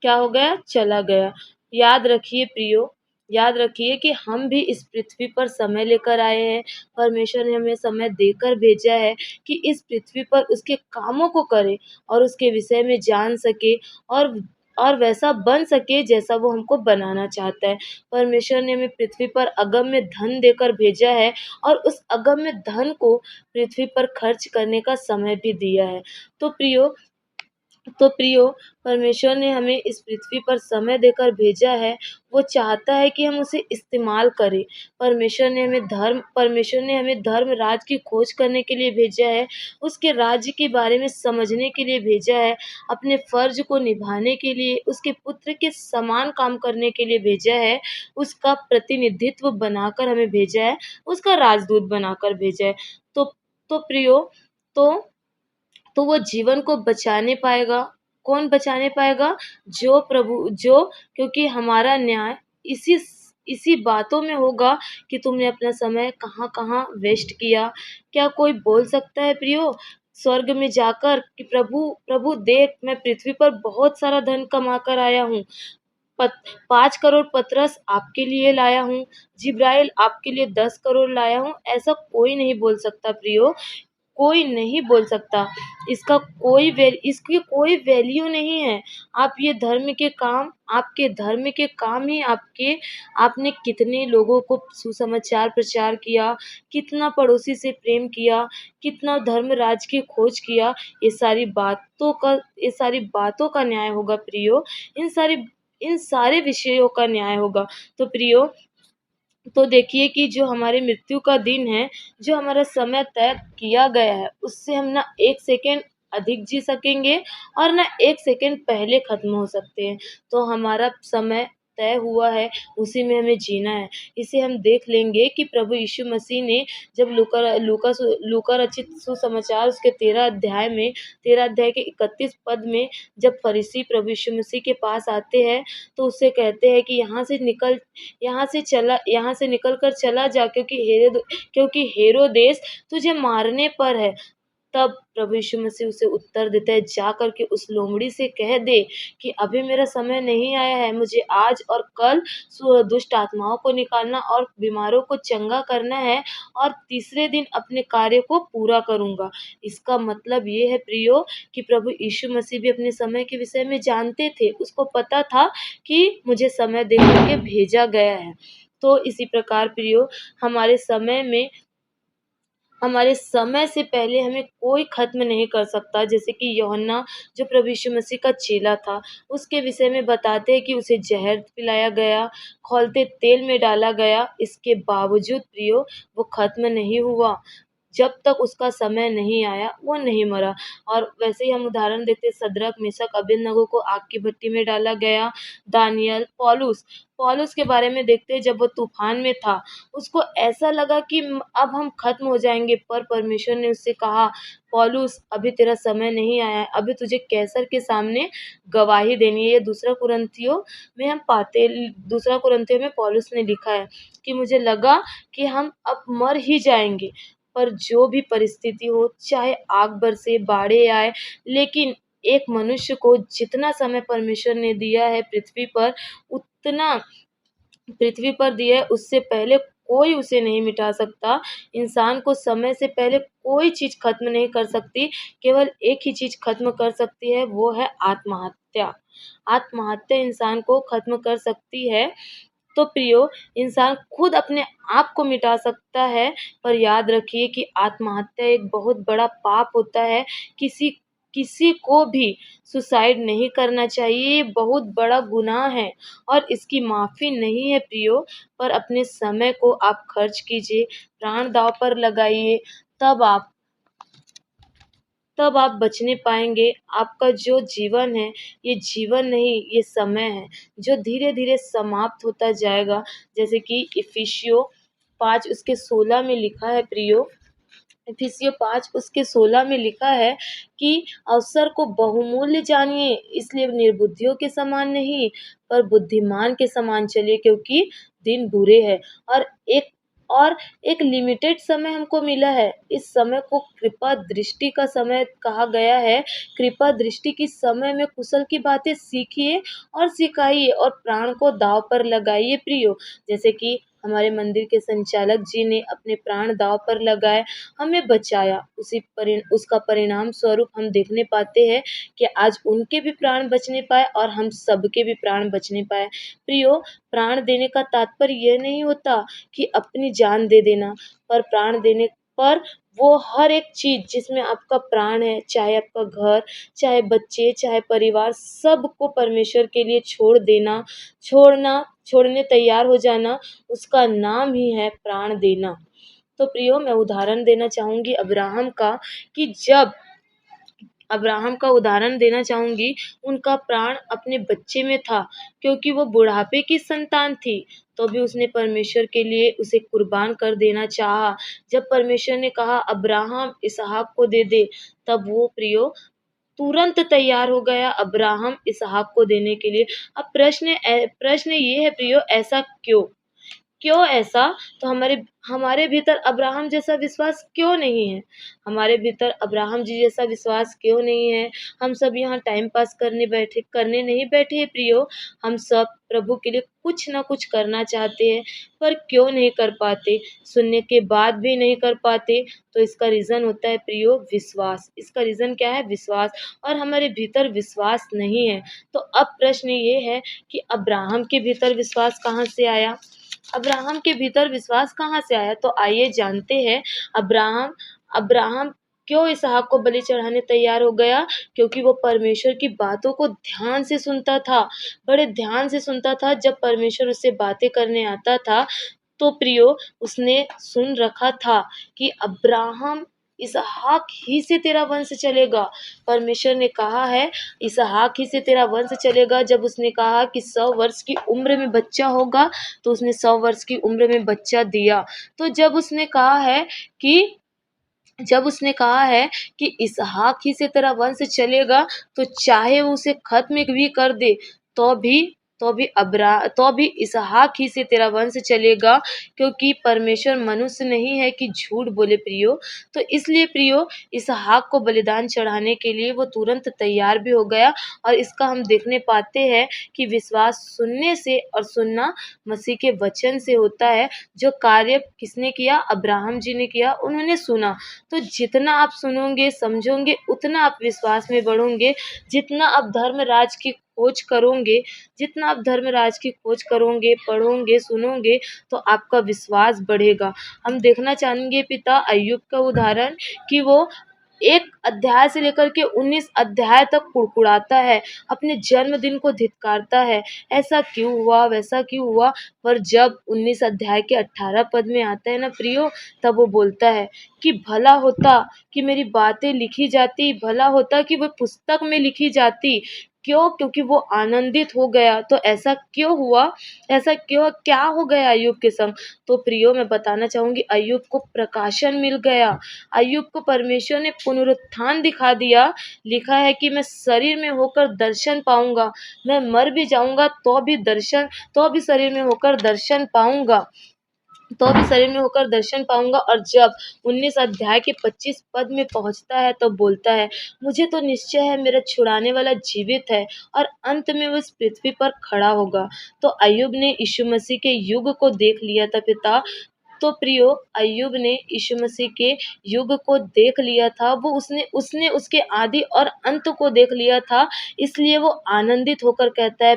क्या हो गया? चला गया। याद रखिए प्रियो, याद रखिए कि हम भी इस पृथ्वी पर समय लेकर आए हैं। परमेश्वर ने हमें समय देकर भेजा है कि इस पृथ्वी पर उसके कामों को करें और उसके विषय में जान सके, और वैसा बन सके जैसा वो हमको बनाना चाहता है। परमेश्वर ने हमें पृथ्वी पर अगम्य धन देकर भेजा है, और उस अगम्य धन को पृथ्वी पर खर्च करने का समय भी दिया है। तो प्रियो, परमेश्वर ने हमें इस पृथ्वी पर समय देकर भेजा है। वो चाहता है कि हम उसे इस्तेमाल करें। परमेश्वर ने हमें धर्म राज्य की खोज करने के लिए भेजा है, उसके राज्य के बारे में समझने के लिए भेजा है, अपने फ़र्ज़ को निभाने के लिए, उसके पुत्र के समान काम करने के लिए भेजा है, उसका प्रतिनिधित्व बनाकर हमें भेजा है, उसका राजदूत बनाकर भेजा है। तो प्रियो, तो वो जीवन को बचाने पाएगा। कौन बचाने पाएगा? क्योंकि हमारा न्याय इसी बातों में होगा कि तुमने अपना समय कहाँ-कहाँ वेस्ट किया। क्या कोई बोल सकता है प्रियो स्वर्ग में जाकर कि प्रभु देख, मैं पृथ्वी पर बहुत सारा धन कमा कर आया हूँ, 5 करोड़ पतरस आपके लिए लाया हूँ, जिब्राइल आपके लिए 10 करोड़ लाया हूँ, ऐसा कोई नहीं बोल सकता प्रियो, कोई नहीं बोल सकता। इसकी कोई वैल्यू नहीं है। आप ये धर्म के काम, आपके धर्म के काम ही आपने कितने लोगों को सुसमाचार प्रचार किया, कितना पड़ोसी से प्रेम किया, कितना धर्म राज की खोज किया, ये सारी बातों का न्याय होगा प्रियो। इन सारे विषयों का न्याय होगा। तो प्रियो, तो देखिए कि जो हमारे मृत्यु का दिन है, जो हमारा समय तय किया गया है, उससे हम ना 1 सेकंड अधिक जी सकेंगे और ना 1 सेकंड पहले ख़त्म हो सकते हैं। तो हमारा समय तय हुआ है, उसी में हमें जीना है। इसे हम देख लेंगे कि प्रभु यीशु मसीह ने जब लूका रचित सुसमाचार उसके 13 अध्याय के 31 पद में जब फरीसी प्रभु यीशु मसीह के पास आते हैं, तो उससे कहते हैं कि यहाँ से निकल कर चला जा, क्योंकि हेरोदेस तुझे मारने पर है। तब प्रभु यीशु मसीह उसे उत्तर देता है, जा करके उस लोमड़ी से कह दे कि अभी मेरा समय नहीं आया है, मुझे आज और कल दुष्ट आत्माओं को निकालना और बीमारों को चंगा करना है और तीसरे दिन अपने कार्य को पूरा करूँगा। इसका मतलब ये है प्रियो कि प्रभु यीशु मसीह भी अपने समय के विषय में जानते थे। उसको पता था कि मुझे समय दे कर के भेजा गया है। तो इसी प्रकार प्रियो, हमारे समय से पहले हमें कोई ख़त्म नहीं कर सकता। जैसे कि यूहन्ना जो प्रभु यीशु मसीह का चेला था, उसके विषय में बताते हैं कि उसे ज़हर पिलाया गया, खौलते तेल में डाला गया, इसके बावजूद प्रियो वो ख़त्म नहीं हुआ। जब तक उसका समय नहीं आया, वो नहीं मरा। और वैसे ही हम उदाहरण देते हैं, शद्रक, मेशक, अबेदनगो को आग की भट्टी में डाला गया। दानियेल, पौलुस के बारे में देखते हैं, जब वो तूफान में था, उसको ऐसा लगा कि अब हम खत्म हो जाएंगे, पर परमेश्वर ने उससे कहा, पौलुस अभी तेरा समय नहीं आया है, अभी तुझे कैसर के सामने गवाही देनी है। ये दूसरा कुरिन्थियों में पौलुस ने लिखा है कि मुझे लगा कि हम अब मर ही जाएंगे, पर जो भी परिस्थिति हो, चाहे आग बरसे, बाढ़ें आए, लेकिन एक मनुष्य को जितना समय परमेश्वर ने दिया है पृथ्वी पर दिया है, उससे पहले कोई उसे नहीं मिटा सकता। इंसान को समय से पहले कोई चीज़ खत्म नहीं कर सकती। केवल एक ही चीज़ खत्म कर सकती है, वो है आत्महत्या। आत्महत्या इंसान को खत्म कर सकती है। तो प्रियो, इंसान खुद अपने आप को मिटा सकता है, पर याद रखिए कि आत्महत्या एक बहुत बड़ा पाप होता है। किसी को भी सुसाइड नहीं करना चाहिए, ये बहुत बड़ा गुनाह है और इसकी माफ़ी नहीं है प्रियो। पर अपने समय को आप खर्च कीजिए, प्राण दाँव पर लगाइए, तब आप बचने पाएंगे। आपका जो जीवन है, ये जीवन नहीं, ये समय है जो धीरे धीरे समाप्त होता जाएगा। जैसे कि इफिसियों 5 उसके 16 में लिखा है प्रियो, इफिसियों 5 उसके 16 में लिखा है कि अवसर को बहुमूल्य जानिए, इसलिए निर्बुद्धियों के समान नहीं, पर बुद्धिमान के समान चलिए, क्योंकि दिन बुरे हैं और एक लिमिटेड समय हमको मिला है। इस समय को कृपा दृष्टि का समय कहा गया है। कृपा दृष्टि की समय में कुशल की बातें सीखिए और सिखाइए और प्राण को दांव पर लगाइए प्रियो। जैसे कि हमारे मंदिर के संचालक जी ने अपने प्राण दांव पर लगाए, हमें बचाया। उसका परिणाम स्वरूप हम देखने पाते हैं कि आज उनके भी प्राण बचने पाए और हम सबके भी प्राण बचने पाए। प्रियो, प्राण देने का तात्पर्य यह नहीं होता कि अपनी जान दे देना, पर प्राण देने पर वो हर एक चीज़ जिसमें आपका प्राण है, चाहे आपका घर, चाहे बच्चे, चाहे परिवार, सबको परमेश्वर के लिए छोड़ने तैयार हो जाना, उसका नाम ही है प्राण देना। तो प्रियो, मैं उदाहरण देना चाहूँगी अब्राहम का उदाहरण देना चाहूँगी। उनका प्राण अपने बच्चे में था, क्योंकि वो बुढ़ापे की संतान थी, तो भी उसने परमेश्वर के लिए उसे कुर्बान कर देना चाहा। जब परमेश्वर ने कहा अब्राहम इसहाक को दे दे, तब वो प्रियो तुरंत तैयार हो गया अब्राहम इसहाक को देने के लिए। अब प्रश्न ये है प्रियो, ऐसा क्यों? क्यों ऐसा? तो हमारे भीतर अब्राहम जैसा विश्वास क्यों नहीं है? हमारे भीतर अब्राहम जी जैसा विश्वास क्यों नहीं है? हम सब यहाँ टाइम पास करने नहीं बैठे हैं प्रियो। हम सब प्रभु के लिए कुछ ना कुछ करना चाहते हैं, पर क्यों नहीं कर पाते? सुनने के बाद भी नहीं कर पाते, तो इसका रीज़न होता है प्रियो विश्वास। इसका रीज़न क्या है? विश्वास। और हमारे भीतर विश्वास नहीं है। तो अब प्रश्न ये है कि अब्राहम के भीतर विश्वास कहाँ से आया? अब्राहम के भीतर विश्वास कहाँ से आया? तो आइए जानते हैं। अब्राहम क्यों इसहाक को बलि चढ़ाने तैयार हो गया? क्योंकि वो परमेश्वर की बातों को ध्यान से सुनता था, बड़े ध्यान से सुनता था। जब परमेश्वर उससे बातें करने आता था, तो प्रियो उसने सुन रखा था कि अब्राहम, इसहाक ही से तेरा वंश चलेगा। परमेश्वर ने कहा है इसहाक ही से तेरा वंश चलेगा। जब उसने कहा कि 100 वर्ष की उम्र में बच्चा होगा, तो उसने 100 वर्ष की उम्र में बच्चा दिया। तो जब उसने कहा है कि इसहाक ही से तेरा वंश चलेगा, तो चाहे वो उसे खत्म भी कर दे, तो भी इसहाक ही से तेरा वंश चलेगा, क्योंकि परमेश्वर मनुष्य नहीं है कि झूठ बोले प्रियो। तो इसलिए प्रियो इसहाक को बलिदान चढ़ाने के लिए वो तुरंत तैयार भी हो गया। और इसका हम देखने पाते हैं कि विश्वास सुनने से और सुनना मसीह के वचन से होता है। जो कार्य किसने किया? अब्राहम जी ने किया। उन्होंने सुना। तो जितना आप सुनोगे, समझोगे, उतना आप विश्वास में बढ़ोगे। जितना आप धर्मराज की खोज करोगे, पढ़ोगे, सुनोगे, तो आपका विश्वास बढ़ेगा। हम देखना चाहेंगे पिता अय्यूब का उदाहरण कि वो 1 अध्याय से लेकर के 19 अध्याय तक कुड़कुड़ाता है, अपने जन्मदिन को धिक्कारता है, ऐसा क्यों हुआ, वैसा क्यों हुआ। पर जब 19 अध्याय के 18 पद में आता है ना प्रियो, तब वो बोलता है कि भला होता कि मेरी बातें लिखी जाती, भला होता कि वो पुस्तक में लिखी जाती। क्यों? क्योंकि वो आनंदित हो गया। तो ऐसा क्यों हुआ? क्या हो गया अय्यूब के संग? तो प्रियो मैं बताना चाहूँगी, अय्यूब को प्रकाशन मिल गया। अय्यूब को परमेश्वर ने पुनरुत्थान दिखा दिया। लिखा है कि मैं शरीर में होकर दर्शन पाऊंगा, मैं मर भी जाऊंगा तो भी शरीर में होकर दर्शन पाऊंगा। और जब 19 अध्याय के 25 पद में पहुंचता है तो बोलता है, मुझे तो निश्चय है मेरा छुड़ाने वाला जीवित है और अंत में वो इस पृथ्वी पर खड़ा होगा। तो अय्यूब ने यीशु मसीह के युग को देख लिया था पिता। तो प्रियो अय्यूब ने यीशु मसीह के युग को देख लिया था। वो उसने उसके आदि और अंत को देख लिया था। इसलिए वो आनंदित होकर कहता है,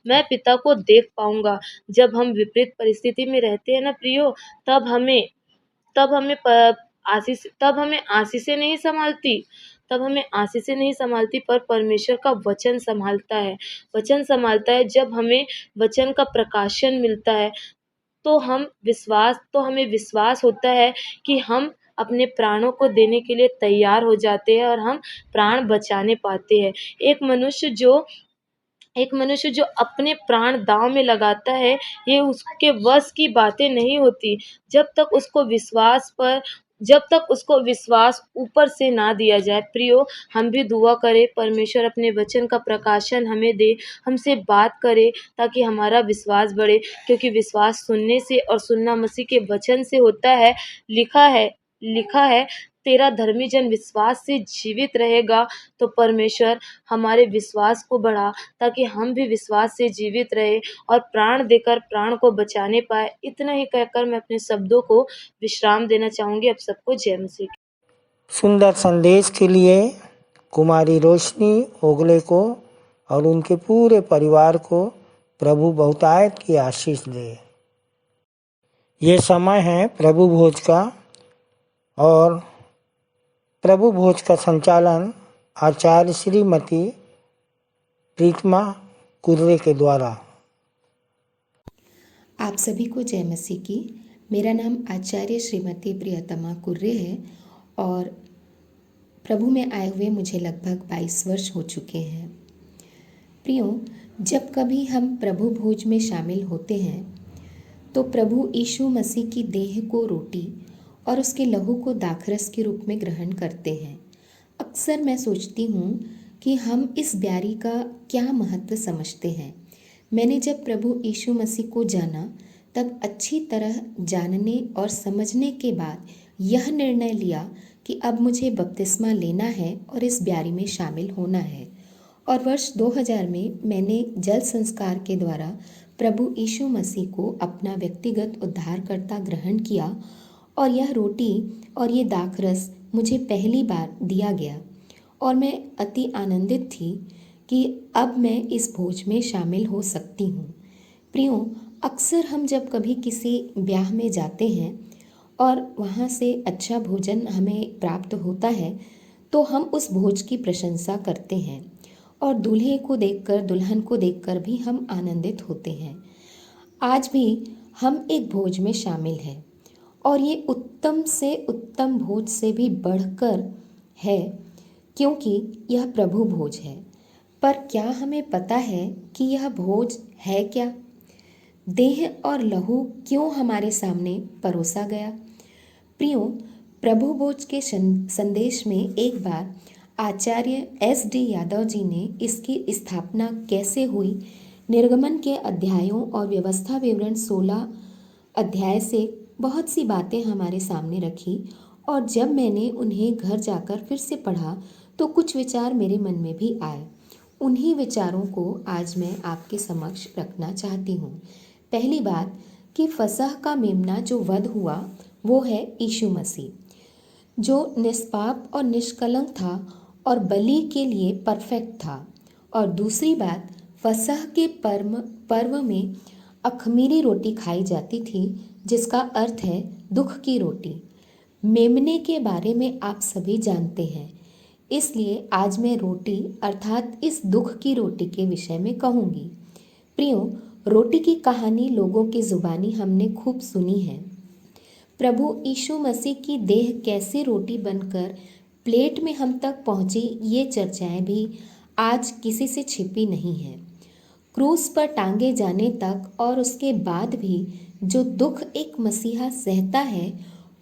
मैं पिता को देख पाऊंगा। जब हम विपरीत परिस्थिति में रहते हैं ना प्रियो, तब हमें आशीषें नहीं संभालती, पर परमेश्वर का वचन संभालता है। जब हमें वचन का प्रकाशन मिलता है, तो हमें विश्वास होता है कि हम अपने प्राणों को देने के लिए तैयार हो जाते हैं और हम प्राण बचाने पाते हैं। एक मनुष्य जो अपने प्राण दांव में लगाता है, ये उसके वश की बातें नहीं होती। जब तक उसको विश्वास ऊपर से ना दिया जाए। प्रियो हम भी दुआ करें, परमेश्वर अपने वचन का प्रकाशन हमें दे, हमसे बात करे, ताकि हमारा विश्वास बढ़े। क्योंकि विश्वास सुनने से और सुनना मसीह के वचन से होता है। लिखा है तेरा धर्मी जन विश्वास से जीवित रहेगा। तो परमेश्वर हमारे विश्वास को बढ़ा, ताकि हम भी विश्वास से जीवित रहे और प्राण देकर प्राण को बचाने पाए। इतना ही कहकर मैं अपने शब्दों को विश्राम देना चाहूंगी। अब सबको जय मसीह। सुंदर संदेश के लिए कुमारी रोशनी ओगले को और उनके पूरे परिवार को प्रभु बहुतायत की आशीष दे। ये समय है प्रभु भोज का, और प्रभु भोज का संचालन आचार्य श्रीमती प्रीतमा कुर्रे के द्वारा। आप सभी को जय मसीह की। मेरा नाम आचार्य श्रीमती प्रियतमा कुर्रे है और प्रभु में आए हुए मुझे लगभग 22 वर्ष हो चुके हैं। प्रियो, जब कभी हम प्रभु भोज में शामिल होते हैं तो प्रभु यीशु मसीह की देह को रोटी और उसके लहू को दाखरस के रूप में ग्रहण करते हैं। अक्सर मैं सोचती हूँ कि हम इस ब्यारी का क्या महत्व समझते हैं। मैंने जब प्रभु यीशु मसीह को जाना तब अच्छी तरह जानने और समझने के बाद यह निर्णय लिया कि अब मुझे बपतिस्मा लेना है और इस ब्यारी में शामिल होना है। और वर्ष 2000 में मैंने जल संस्कार के द्वारा प्रभु यीशु मसीह को अपना व्यक्तिगत उद्धारकर्ता ग्रहण किया और यह रोटी और ये दाखरस मुझे पहली बार दिया गया और मैं अति आनंदित थी कि अब मैं इस भोज में शामिल हो सकती हूँ। प्रियो, अक्सर हम जब कभी किसी ब्याह में जाते हैं और वहाँ से अच्छा भोजन हमें प्राप्त होता है तो हम उस भोज की प्रशंसा करते हैं और दूल्हे को देखकर, दुल्हन को देखकर भी हम आनंदित होते हैं। आज भी हम एक भोज में शामिल हैं और ये उत्तम से उत्तम भोज से भी बढ़कर है क्योंकि यह प्रभु भोज है। पर क्या हमें पता है कि यह भोज है क्या? देह और लहू क्यों हमारे सामने परोसा गया? प्रियो, प्रभु भोज के संदेश में एक बार आचार्य SD यादव जी ने इसकी स्थापना कैसे हुई, निर्गमन के अध्यायों और व्यवस्था विवरण 16 अध्याय से बहुत सी बातें हमारे सामने रखी और जब मैंने उन्हें घर जाकर फिर से पढ़ा तो कुछ विचार मेरे मन में भी आए। उन्हीं विचारों को आज मैं आपके समक्ष रखना चाहती हूँ। पहली बात कि फसह का मेमना जो वध हुआ वो है यीशु मसीह, जो निष्पाप और निष्कलंक था और बलि के लिए परफेक्ट था। और दूसरी बात, फसह के पर्व में अखमीरी रोटी खाई जाती थी जिसका अर्थ है दुख की रोटी। मेमने के बारे में आप सभी जानते हैं, इसलिए आज मैं रोटी अर्थात इस दुख की रोटी के विषय में कहूँगी। प्रियो, रोटी की कहानी लोगों की जुबानी हमने खूब सुनी है। प्रभु यीशु मसीह की देह कैसे रोटी बनकर प्लेट में हम तक पहुँची, ये चर्चाएं भी आज किसी से छिपी नहीं है। क्रूस पर टांगे जाने तक और उसके बाद भी जो दुख एक मसीहा सहता है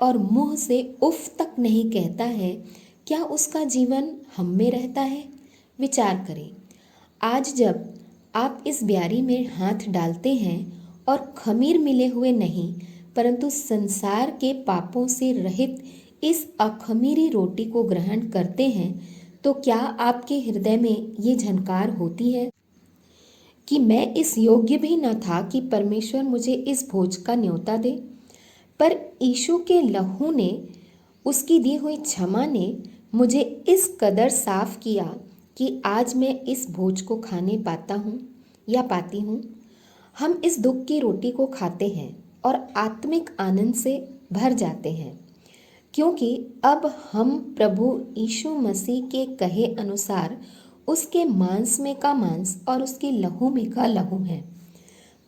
और मुंह से उफ तक नहीं कहता है, क्या उसका जीवन हम में रहता है? विचार करें। आज जब आप इस ब्यारी में हाथ डालते हैं और खमीर मिले हुए नहीं परंतु संसार के पापों से रहित इस अखमीरी रोटी को ग्रहण करते हैं तो क्या आपके हृदय में ये झनकार होती है कि मैं इस योग्य भी न था कि परमेश्वर मुझे इस भोज का न्योता दे, पर यीशु के लहू ने, उसकी दी हुई क्षमा ने मुझे इस कदर साफ किया कि आज मैं इस भोज को खाने पाता हूँ या पाती हूँ। हम इस दुख की रोटी को खाते हैं और आत्मिक आनंद से भर जाते हैं क्योंकि अब हम प्रभु यीशु मसीह के कहे अनुसार उसके मांस में का मांस और उसके लहू में का लहू है।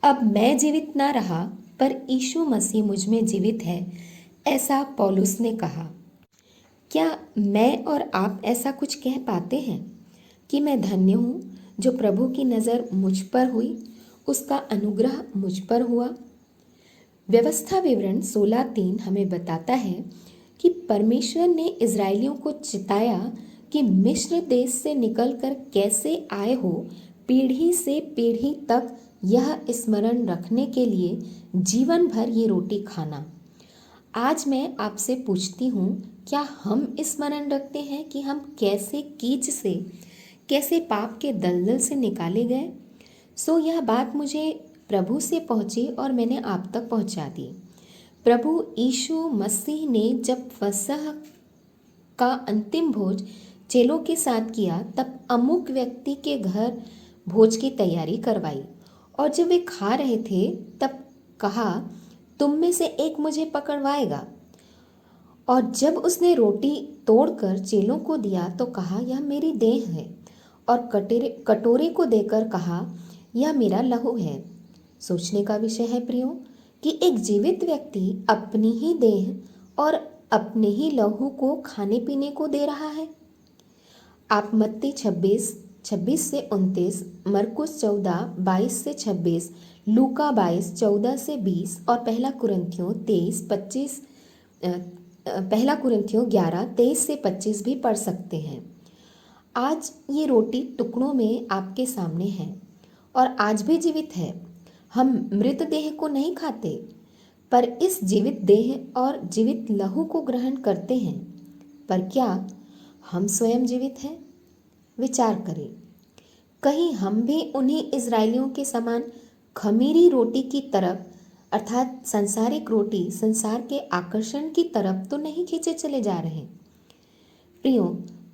अब मैं जीवित ना रहा पर यीशु मसीह मुझ में जीवित है, ऐसा पौलुस ने कहा। क्या मैं और आप ऐसा कुछ कह पाते हैं कि मैं धन्य हूँ जो प्रभु की नज़र मुझ पर हुई, उसका अनुग्रह मुझ पर हुआ? व्यवस्था विवरण 16:3 हमें बताता है कि परमेश्वर ने इजरायलियों को चिताया कि मिस्र देश से निकलकर कैसे आए हो, पीढ़ी से पीढ़ी तक यह स्मरण रखने के लिए जीवन भर ये रोटी खाना। आज मैं आपसे पूछती हूँ, क्या हम स्मरण रखते हैं कि हम कैसे कीच से, कैसे पाप के दलदल से निकाले गए? सो यह बात मुझे प्रभु से पहुँची और मैंने आप तक पहुँचा दी। प्रभु यीशु मसीह ने जब फसह का अंतिम भोज चेलों के साथ किया तब अमुक व्यक्ति के घर भोज की तैयारी करवाई और जब वे खा रहे थे तब कहा, तुम में से एक मुझे पकड़वाएगा। और जब उसने रोटी तोड़कर चेलों को दिया तो कहा, यह मेरी देह है, और कटोरे को देकर कहा, यह मेरा लहू है। सोचने का विषय है प्रियो कि एक जीवित व्यक्ति अपनी ही देह और अपने ही लहू को खाने पीने को दे रहा है। आप मत्ती 26 से 29, मरकुस 14, 22 से 26, लूका 22, 14 से 20 और पहला कुरिन्थियों 11, 23 से 25 भी पढ़ सकते हैं। आज ये रोटी टुकड़ों में आपके सामने है और आज भी जीवित है। हम मृत देह को नहीं खाते, पर इस जीवित देह और जीवित लहू को ग्रहण करते हैं। पर क्या हम स्वयं जीवित हैं? विचार करें, कहीं हम भी उन्हीं इजरायलियों के समान खमीरी रोटी की तरफ अर्थात संसारिक रोटी, संसार के आकर्षण की तरफ तो नहीं खींचे चले जा रहे? प्रियो,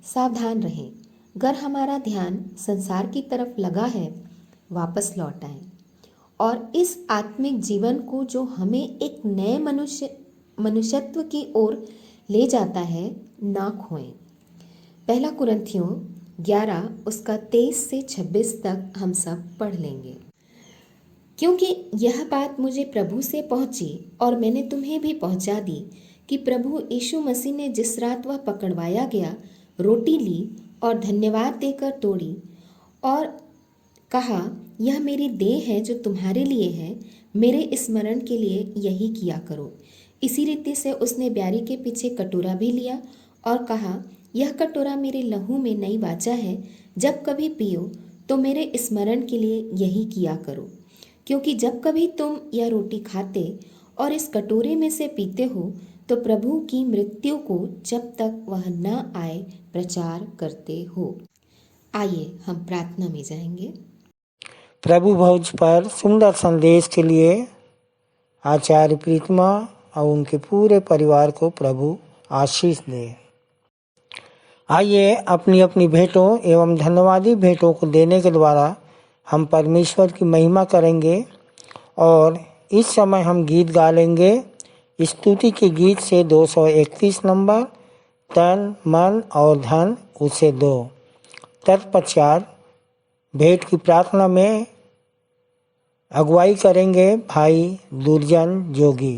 सावधान रहें। अगर हमारा ध्यान संसार की तरफ लगा है, वापस लौट आए और इस आत्मिक जीवन को जो हमें एक नए मनुष्यत्व की ओर ले जाता है, ना खोएं। पहला कुरिन्थियों 11 उसका 23 से 26 तक हम सब पढ़ लेंगे। क्योंकि यह बात मुझे प्रभु से पहुंची और मैंने तुम्हें भी पहुंचा दी कि प्रभु यीशु मसीह ने जिस रात वह पकड़वाया गया, रोटी ली और धन्यवाद देकर तोड़ी और कहा, यह मेरी देह है जो तुम्हारे लिए है, मेरे स्मरण के लिए यही किया करो। इसी रीति से उसने ब्यारी के पीछे कटोरा भी लिया और कहा, यह कटोरा मेरे लहू में नई वाचा है, जब कभी पियो तो मेरे स्मरण के लिए यही किया करो। क्योंकि जब कभी तुम यह रोटी खाते और इस कटोरे में से पीते हो तो प्रभु की मृत्यु को जब तक वह न आए प्रचार करते हो। आइए हम प्रार्थना में जाएंगे। प्रभु भोज पर सुंदर संदेश के लिए आचार्य प्रीतमा और उनके पूरे परिवार को प्रभु आशीष दे। आइए अपनी अपनी भेंटों एवं धन्यवादी भेंटों को देने के द्वारा हम परमेश्वर की महिमा करेंगे और इस समय हम गीत गा लेंगे। स्तुति के गीत से 231 नंबर, तन मन और धन उसे दो। तत्पश्चात भेंट की प्रार्थना में अगुवाई करेंगे भाई दुर्जन जोगी।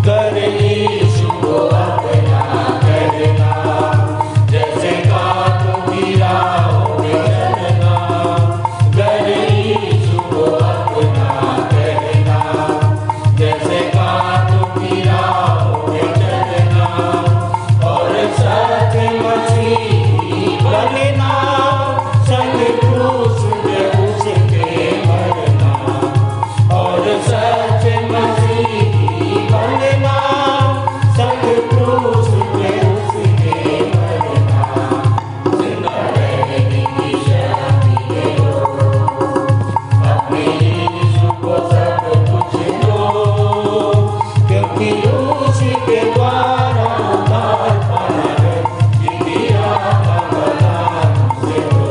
करे सच मसीह की वंदना, संग क्रूस पे उसके मरना, जिंदा रहने की शक्ति दे दो, अपने यीशु को सब कुछ दो, क्योंकि उसी के द्वारा उद्धार पाना है, जिंदिया का बलिदान से दो,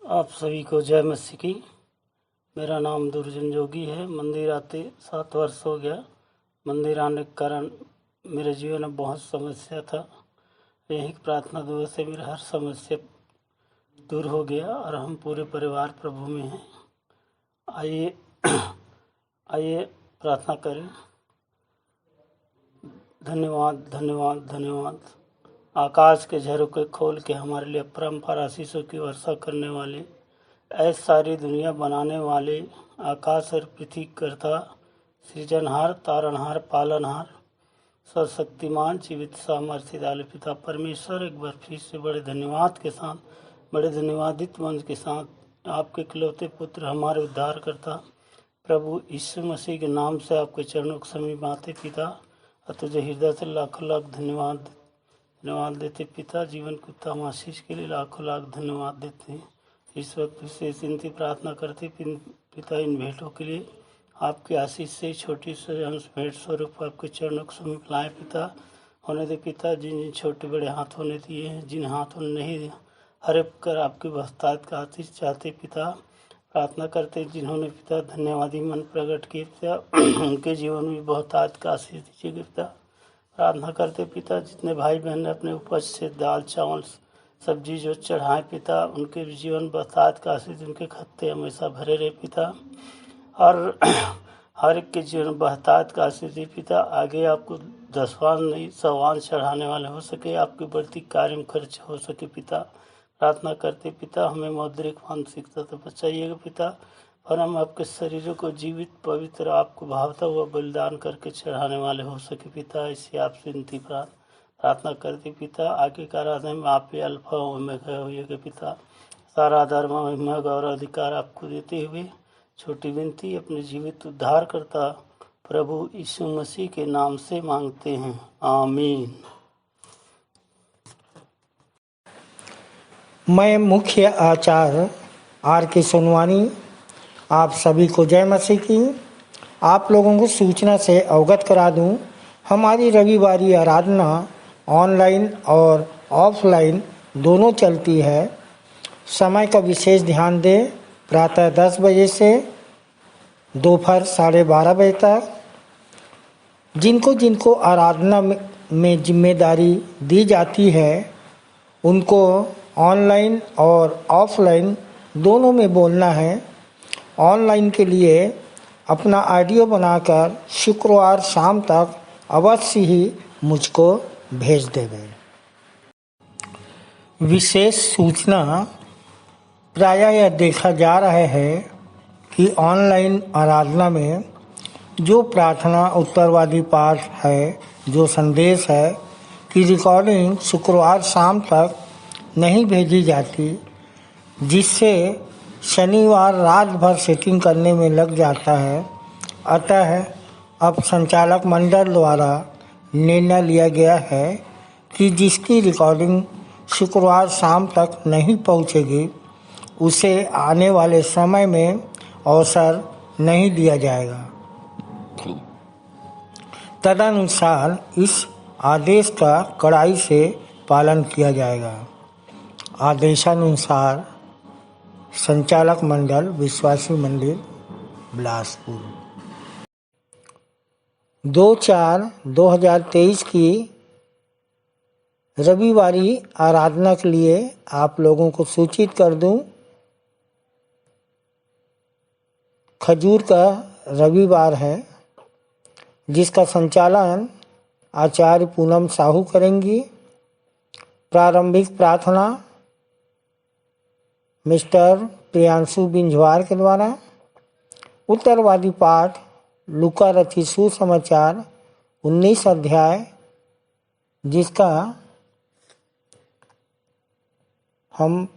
आप सभी को जय मसीह की। मेरा नाम दुर्जन जोगी है। मंदिर आते 7 वर्ष हो गया। मंदिर आने के कारण मेरे जीवन में बहुत समस्या था। यही प्रार्थना दुआ से मेरा हर समस्या दूर हो गया और हम पूरे परिवार प्रभु में हैं। आइए आइए प्रार्थना करें। धन्यवाद धन्यवाद धन्यवाद। आकाश के झरोखे खोल के हमारे लिए परम्परा आशीषों की वर्षा करने वाले, ऐसी सारी दुनिया बनाने वाले, आकाश और पृथ्वी कर्ता, सृजनहार, तारणहार, पालनहार, सर्वशक्तिमान, जीवित सामर्थ्यशाली पिता परमेश्वर, एक बार फिर से बड़े धन्यवाद के साथ, बड़े धन्यवादित मन के साथ आपके इकलौते पुत्र हमारे उद्धार करता प्रभु यीशु मसीह के नाम से आपके चरणों के समीप आते पिता, और तुझे हृदय से लाखों लाख धन्यवाद देते पिता। जीवन को उत्तम आशीष के लिए लाखों लाख धन्यवाद देते हैं। इस वक्त विशेष विनती प्रार्थना करते पिता इन भेंटों के लिए आपकी आशीष से छोटी से अंश भेंट स्वरूप आपके चरणों के समीप लाए पिता। होने दे पिता, जिन जिन छोटे बड़े हाथों ने दिए हैं, जिन हाथों ने नहीं दिया, हर एक कर आपकी बहुतायत का आशीष चाहते पिता। प्रार्थना करते जिन्होंने पिता धन्यवादी मन प्रकट किए पिता, उनके जीवन में बहुतायत का आशीष दीजिएगा पिता। प्रार्थना करते पिता, जितने भाई बहन ने अपने उपज से दाल चावल सब्जी जो चढ़ाए पिता, उनके जीवन बहुतायत का आशीष, उनके खत्ते हमेशा भरे रहे पिता, और हर एक के जीवन बहुतायत का आशीष दी पिता। आगे आपको 10वां नहीं 100वां चढ़ाने वाले हो सके, आपकी बढ़ती कार्य में खर्च हो सके पिता। प्रार्थना करते पिता, हमें मौद्रिक मानसिकता तो बचाइएगा पिता, और हम आपके शरीरों को जीवित पवित्र आपको भावता हुआ बलिदान करके चढ़ाने वाले हो सके पिता। इसी आपसे विनती प्रार्थना करते पिता। आगे का आराधना में आप ही अल्फा ओमेगा होइएगा पिता। सारा धर्म महिमा गौरव अधिकार आपको देते हुए छोटी विनती अपने जीवित उद्धार करता प्रभु यीशु मसीह के नाम से मांगते हैं, आमीन। मैं मुख्य आचार्य R.K. सोनवानी आप सभी को जय मसीह की। आप लोगों को सूचना से अवगत करा दूं, हमारी रविवारी आराधना ऑनलाइन और ऑफलाइन दोनों चलती है। समय का विशेष ध्यान दें, प्रातः 10 बजे से दोपहर 12:30 बजे तक। जिनको आराधना में जिम्मेदारी दी जाती है उनको ऑनलाइन और ऑफलाइन दोनों में बोलना है। ऑनलाइन के लिए अपना ऑडियो बनाकर शुक्रवार शाम तक अवश्य ही मुझको भेज देंगे। विशेष सूचना, प्रायः यह देखा जा रहा है कि ऑनलाइन आराधना में जो प्रार्थना उत्तरवादी पाठ है, जो संदेश है कि रिकॉर्डिंग शुक्रवार शाम तक नहीं भेजी जाती, जिससे शनिवार रात भर सेटिंग करने में लग जाता है। अतः अब संचालक मंडल द्वारा निर्णय लिया गया है कि जिसकी रिकॉर्डिंग शुक्रवार शाम तक नहीं पहुंचेगी उसे आने वाले समय में अवसर नहीं दिया जाएगा। तदनुसार इस आदेश का कड़ाई से पालन किया जाएगा। आदेशानुसार संचालक मंडल, विश्वासी मंदिर, बिलासपुर। 2/4/2023 की रविवारी आराधना के लिए आप लोगों को सूचित कर दूं। खजूर का रविवार है, जिसका संचालन आचार्य पूनम साहू करेंगी। प्रारंभिक प्रार्थना मिस्टर प्रियांशु बिंजवार के द्वारा। उत्तरवादी पाठ लूका रचित सुसमाचार 19 अध्याय, जिसका हम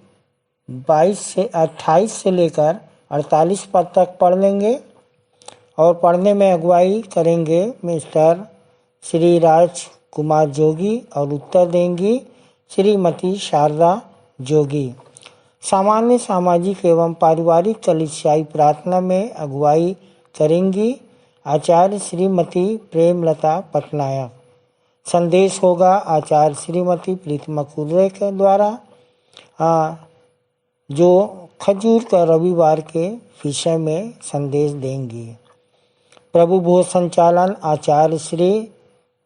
28 से लेकर 48 पद तक पढ़ लेंगे और पढ़ने में अगुवाई करेंगे मिस्टर श्री राज कुमार जोगी और उत्तर देंगी श्रीमती शारदा जोगी। सामान्य सामाजिक एवं पारिवारिक कलिसियाई प्रार्थना में अगुवाई करेंगी आचार्य श्रीमती प्रेमलता पटनायक। संदेश होगा आचार्य श्रीमती प्रीतिमा कुर्रे के द्वारा, जो खजूर का रविवार के विषय में संदेश देंगी। प्रभु भोज संचालन आचार्य श्री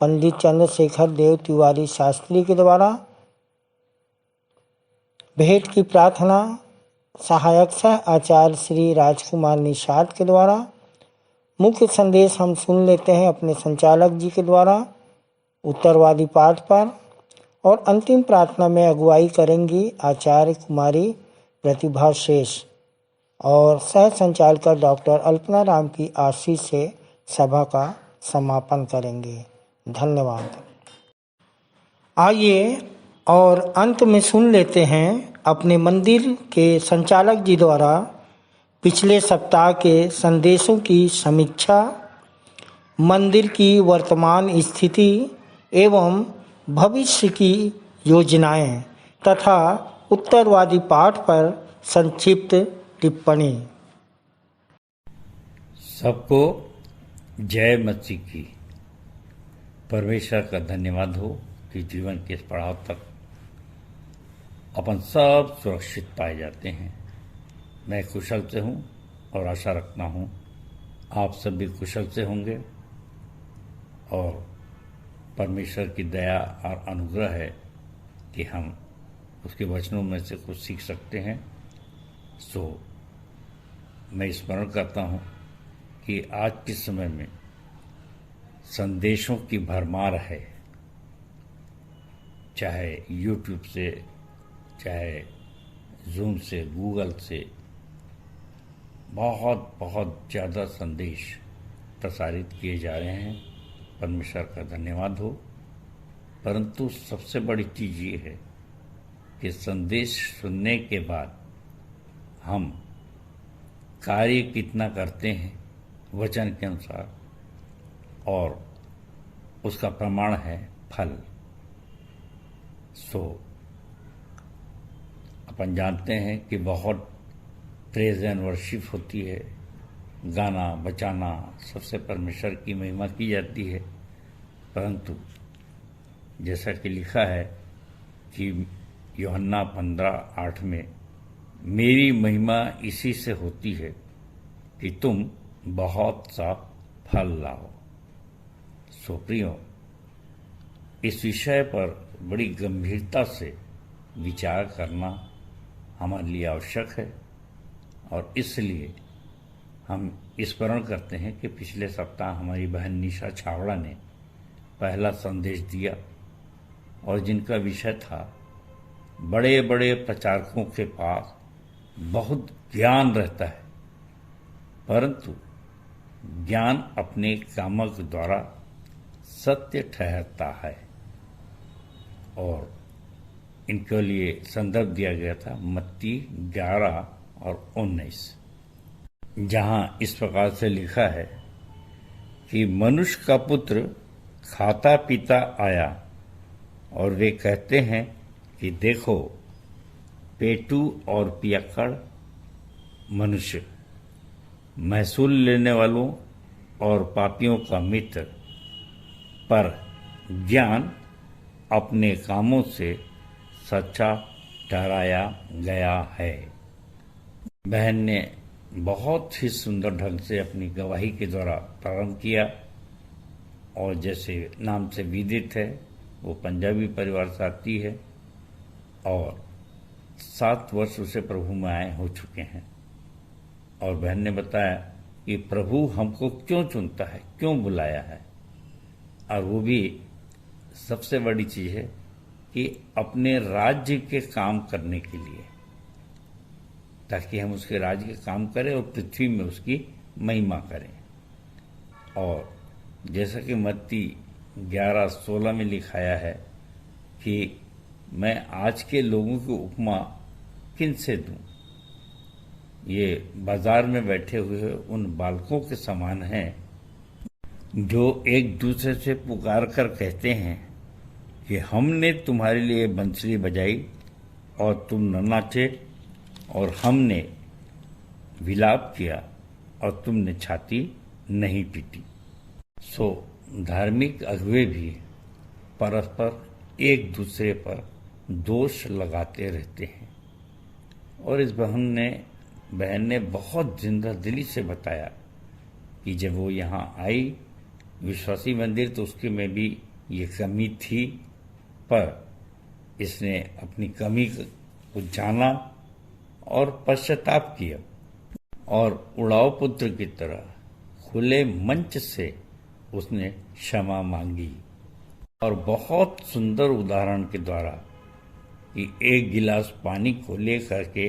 पंडित चंद्रशेखर देव तिवारी शास्त्री के द्वारा। भेंट की प्रार्थना सहायक सह आचार्य श्री राजकुमार निषाद के द्वारा। मुख्य संदेश हम सुन लेते हैं अपने संचालक जी के द्वारा उत्तरवादी पाठ पर, और अंतिम प्रार्थना में अगुवाई करेंगी आचार्य कुमारी प्रतिभा शेष और सह संचालक डॉक्टर अल्पना राम की आशीष से सभा का समापन करेंगे। धन्यवाद। आइए और अंत में सुन लेते हैं अपने मंदिर के संचालक जी द्वारा पिछले सप्ताह के संदेशों की समीक्षा, मंदिर की वर्तमान स्थिति एवं भविष्य की योजनाएं तथा उत्तरवादी पाठ पर संक्षिप्त टिप्पणी। सबको जय मसीह की। परमेश्वर का धन्यवाद हो कि जीवन के इस पड़ाव तक अपन सब सुरक्षित पाए जाते हैं। मैं कुशल से हूँ और आशा रखता हूँ आप सब भी कुशल से होंगे, और परमेश्वर की दया और अनुग्रह है कि हम उसके वचनों में से कुछ सीख सकते हैं। सो मैं स्मरण करता हूँ कि आज के समय में संदेशों की भरमार है, चाहे यूट्यूब से, चाहे जूम से, गूगल से बहुत ज़्यादा संदेश प्रसारित किए जा रहे हैं। परमेश्वर का धन्यवाद हो। परंतु सबसे बड़ी चीज़ ये है कि संदेश सुनने के बाद हम कार्य कितना करते हैं वचन के अनुसार, और उसका प्रमाण है फल। सो अपन जानते हैं कि बहुत प्रेज एंड वर्शिप होती है, गाना बजाना सबसे परमेश्वर की महिमा की जाती है। परंतु जैसा कि लिखा है कि यूहन्ना 15:8 में, मेरी महिमा इसी से होती है कि तुम बहुत सा फल लाओ। सो प्रियो, इस विषय पर बड़ी गंभीरता से विचार करना हमारे लिए आवश्यक है, और इसलिए हम स्मरण करते हैं कि पिछले सप्ताह हमारी बहन निशा छावड़ा ने पहला संदेश दिया, और जिनका विषय था बड़े बड़े प्रचारकों के पास बहुत ज्ञान रहता है, परंतु ज्ञान अपने कामक द्वारा सत्य ठहरता है। और इनके लिए संदर्भ दिया गया था मत्ती 11 और 19, जहां इस प्रकार से लिखा है कि मनुष्य का पुत्र खाता पीता आया, और वे कहते हैं कि देखो पेटू और पियक्कड़ मनुष्य, महसूल लेने वालों और पापियों का मित्र, पर ज्ञान अपने कामों से सच्चा ठहराया गया है। बहन ने बहुत ही सुंदर ढंग से अपनी गवाही के द्वारा प्रारंभ किया, और जैसे नाम से विदित है वो पंजाबी परिवार से आती है, और 7 वर्ष उसे प्रभु में आए हो चुके हैं। और बहन ने बताया कि प्रभु हमको क्यों चुनता है, क्यों बुलाया है, और वो भी सबसे बड़ी चीज़ है कि अपने राज्य के काम करने के लिए, ताकि हम उसके राज्य के काम करें और पृथ्वी में उसकी महिमा करें। और जैसा कि मत्ती 11:16 में लिखाया है कि मैं आज के लोगों की उपमा किन से दूं? ये बाजार में बैठे हुए उन बालकों के समान हैं जो एक दूसरे से पुकार कर कहते हैं कि हमने तुम्हारे लिए बंसरी बजाई और तुम न नाचे, और हमने विलाप किया और तुमने छाती नहीं पीटी। सो धार्मिक अगुवे भी परस्पर एक दूसरे पर दोष लगाते रहते हैं। और इस बहन ने बहुत जिंदा दिली से बताया कि जब वो यहाँ आई विश्वासी मंदिर तो उसके में भी ये कमी थी, पर इसने अपनी कमी को जाना और पश्चाताप किया और उड़ाव पुत्र की तरह खुले मंच से उसने क्षमा मांगी। और बहुत सुंदर उदाहरण के द्वारा कि एक गिलास पानी को लेकर के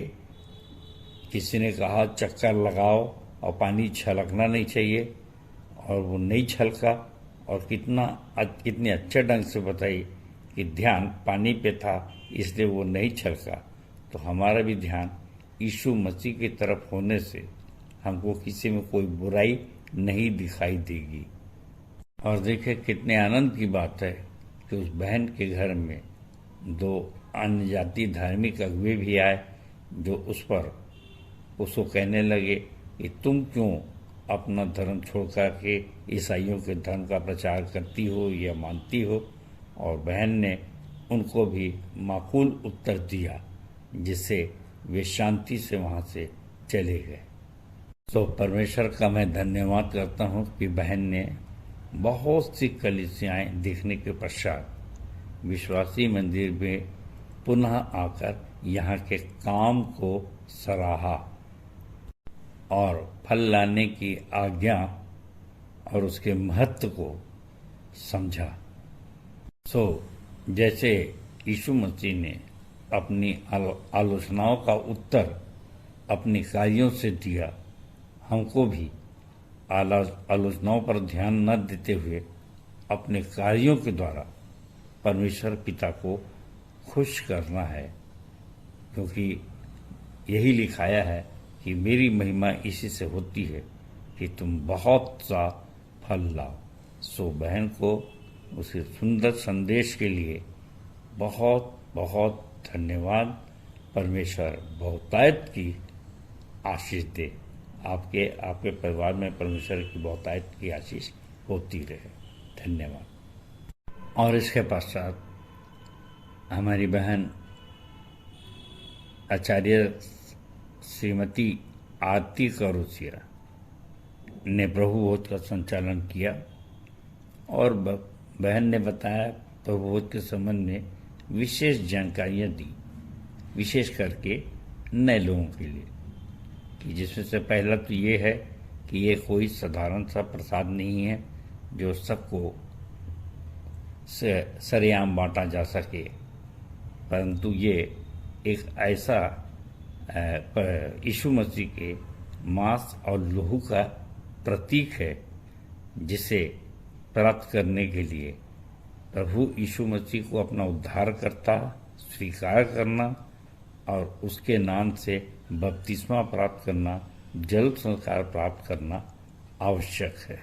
किसी ने कहा चक्कर लगाओ और पानी छलकना नहीं चाहिए, और वो नहीं छलका, और कितने अच्छे ढंग से बताई कि ध्यान पानी पे था इसलिए वो नहीं छलका। तो हमारा भी ध्यान यीशु मसीह की तरफ होने से हमको किसी में कोई बुराई नहीं दिखाई देगी। और देखिए कितने आनंद की बात है कि उस बहन के घर में दो अन्य जाति धार्मिक अगुवे भी आए जो उसको कहने लगे कि तुम क्यों अपना धर्म छोड़ कर के ईसाइयों के धर्म का प्रचार करती हो या मानती हो। और बहन ने उनको भी माकूल उत्तर दिया जिससे वे शांति से वहाँ से चले गए। तो परमेश्वर का मैं धन्यवाद करता हूँ कि बहन ने बहुत सी कलीसियाएं देखने के पश्चात विश्वासी मंदिर में पुनः आकर यहाँ के काम को सराहा और फल लाने की आज्ञा और उसके महत्व को समझा। जैसे यीशु मसीह ने अपनी आलोचनाओं का उत्तर अपने कार्यों से दिया, हमको भी आलोचनाओं पर ध्यान न देते हुए अपने कार्यों के द्वारा परमेश्वर पिता को खुश करना है, क्योंकि यही लिखाया है कि मेरी महिमा इसी से होती है कि तुम बहुत सा फल लाओ। बहन को उसके सुंदर संदेश के लिए बहुत बहुत धन्यवाद। परमेश्वर बहुतायत की आशीष दे। आपके परिवार में परमेश्वर की बहुतायत की आशीष होती रहे। धन्यवाद। और इसके पश्चात हमारी बहन आचार्य श्रीमती आरती करोसिया ने प्रभु भोज का संचालन किया और बहन ने बताया प्रभु भोज के संबंध में विशेष जानकारियाँ दी, विशेष करके नए लोगों के लिए, कि जिसमें से पहला तो ये है कि ये कोई साधारण सा प्रसाद नहीं है जो सबको सरेआम बांटा जा सके, परंतु ये एक ऐसा यीशु मसीह के मांस और लहू का प्रतीक है जिसे प्राप्त करने के लिए प्रभु यीशु मसीह को अपना उद्धारकर्ता स्वीकार करना और उसके नाम से बपतिस्मा प्राप्त करना, जल संस्कार प्राप्त करना आवश्यक है।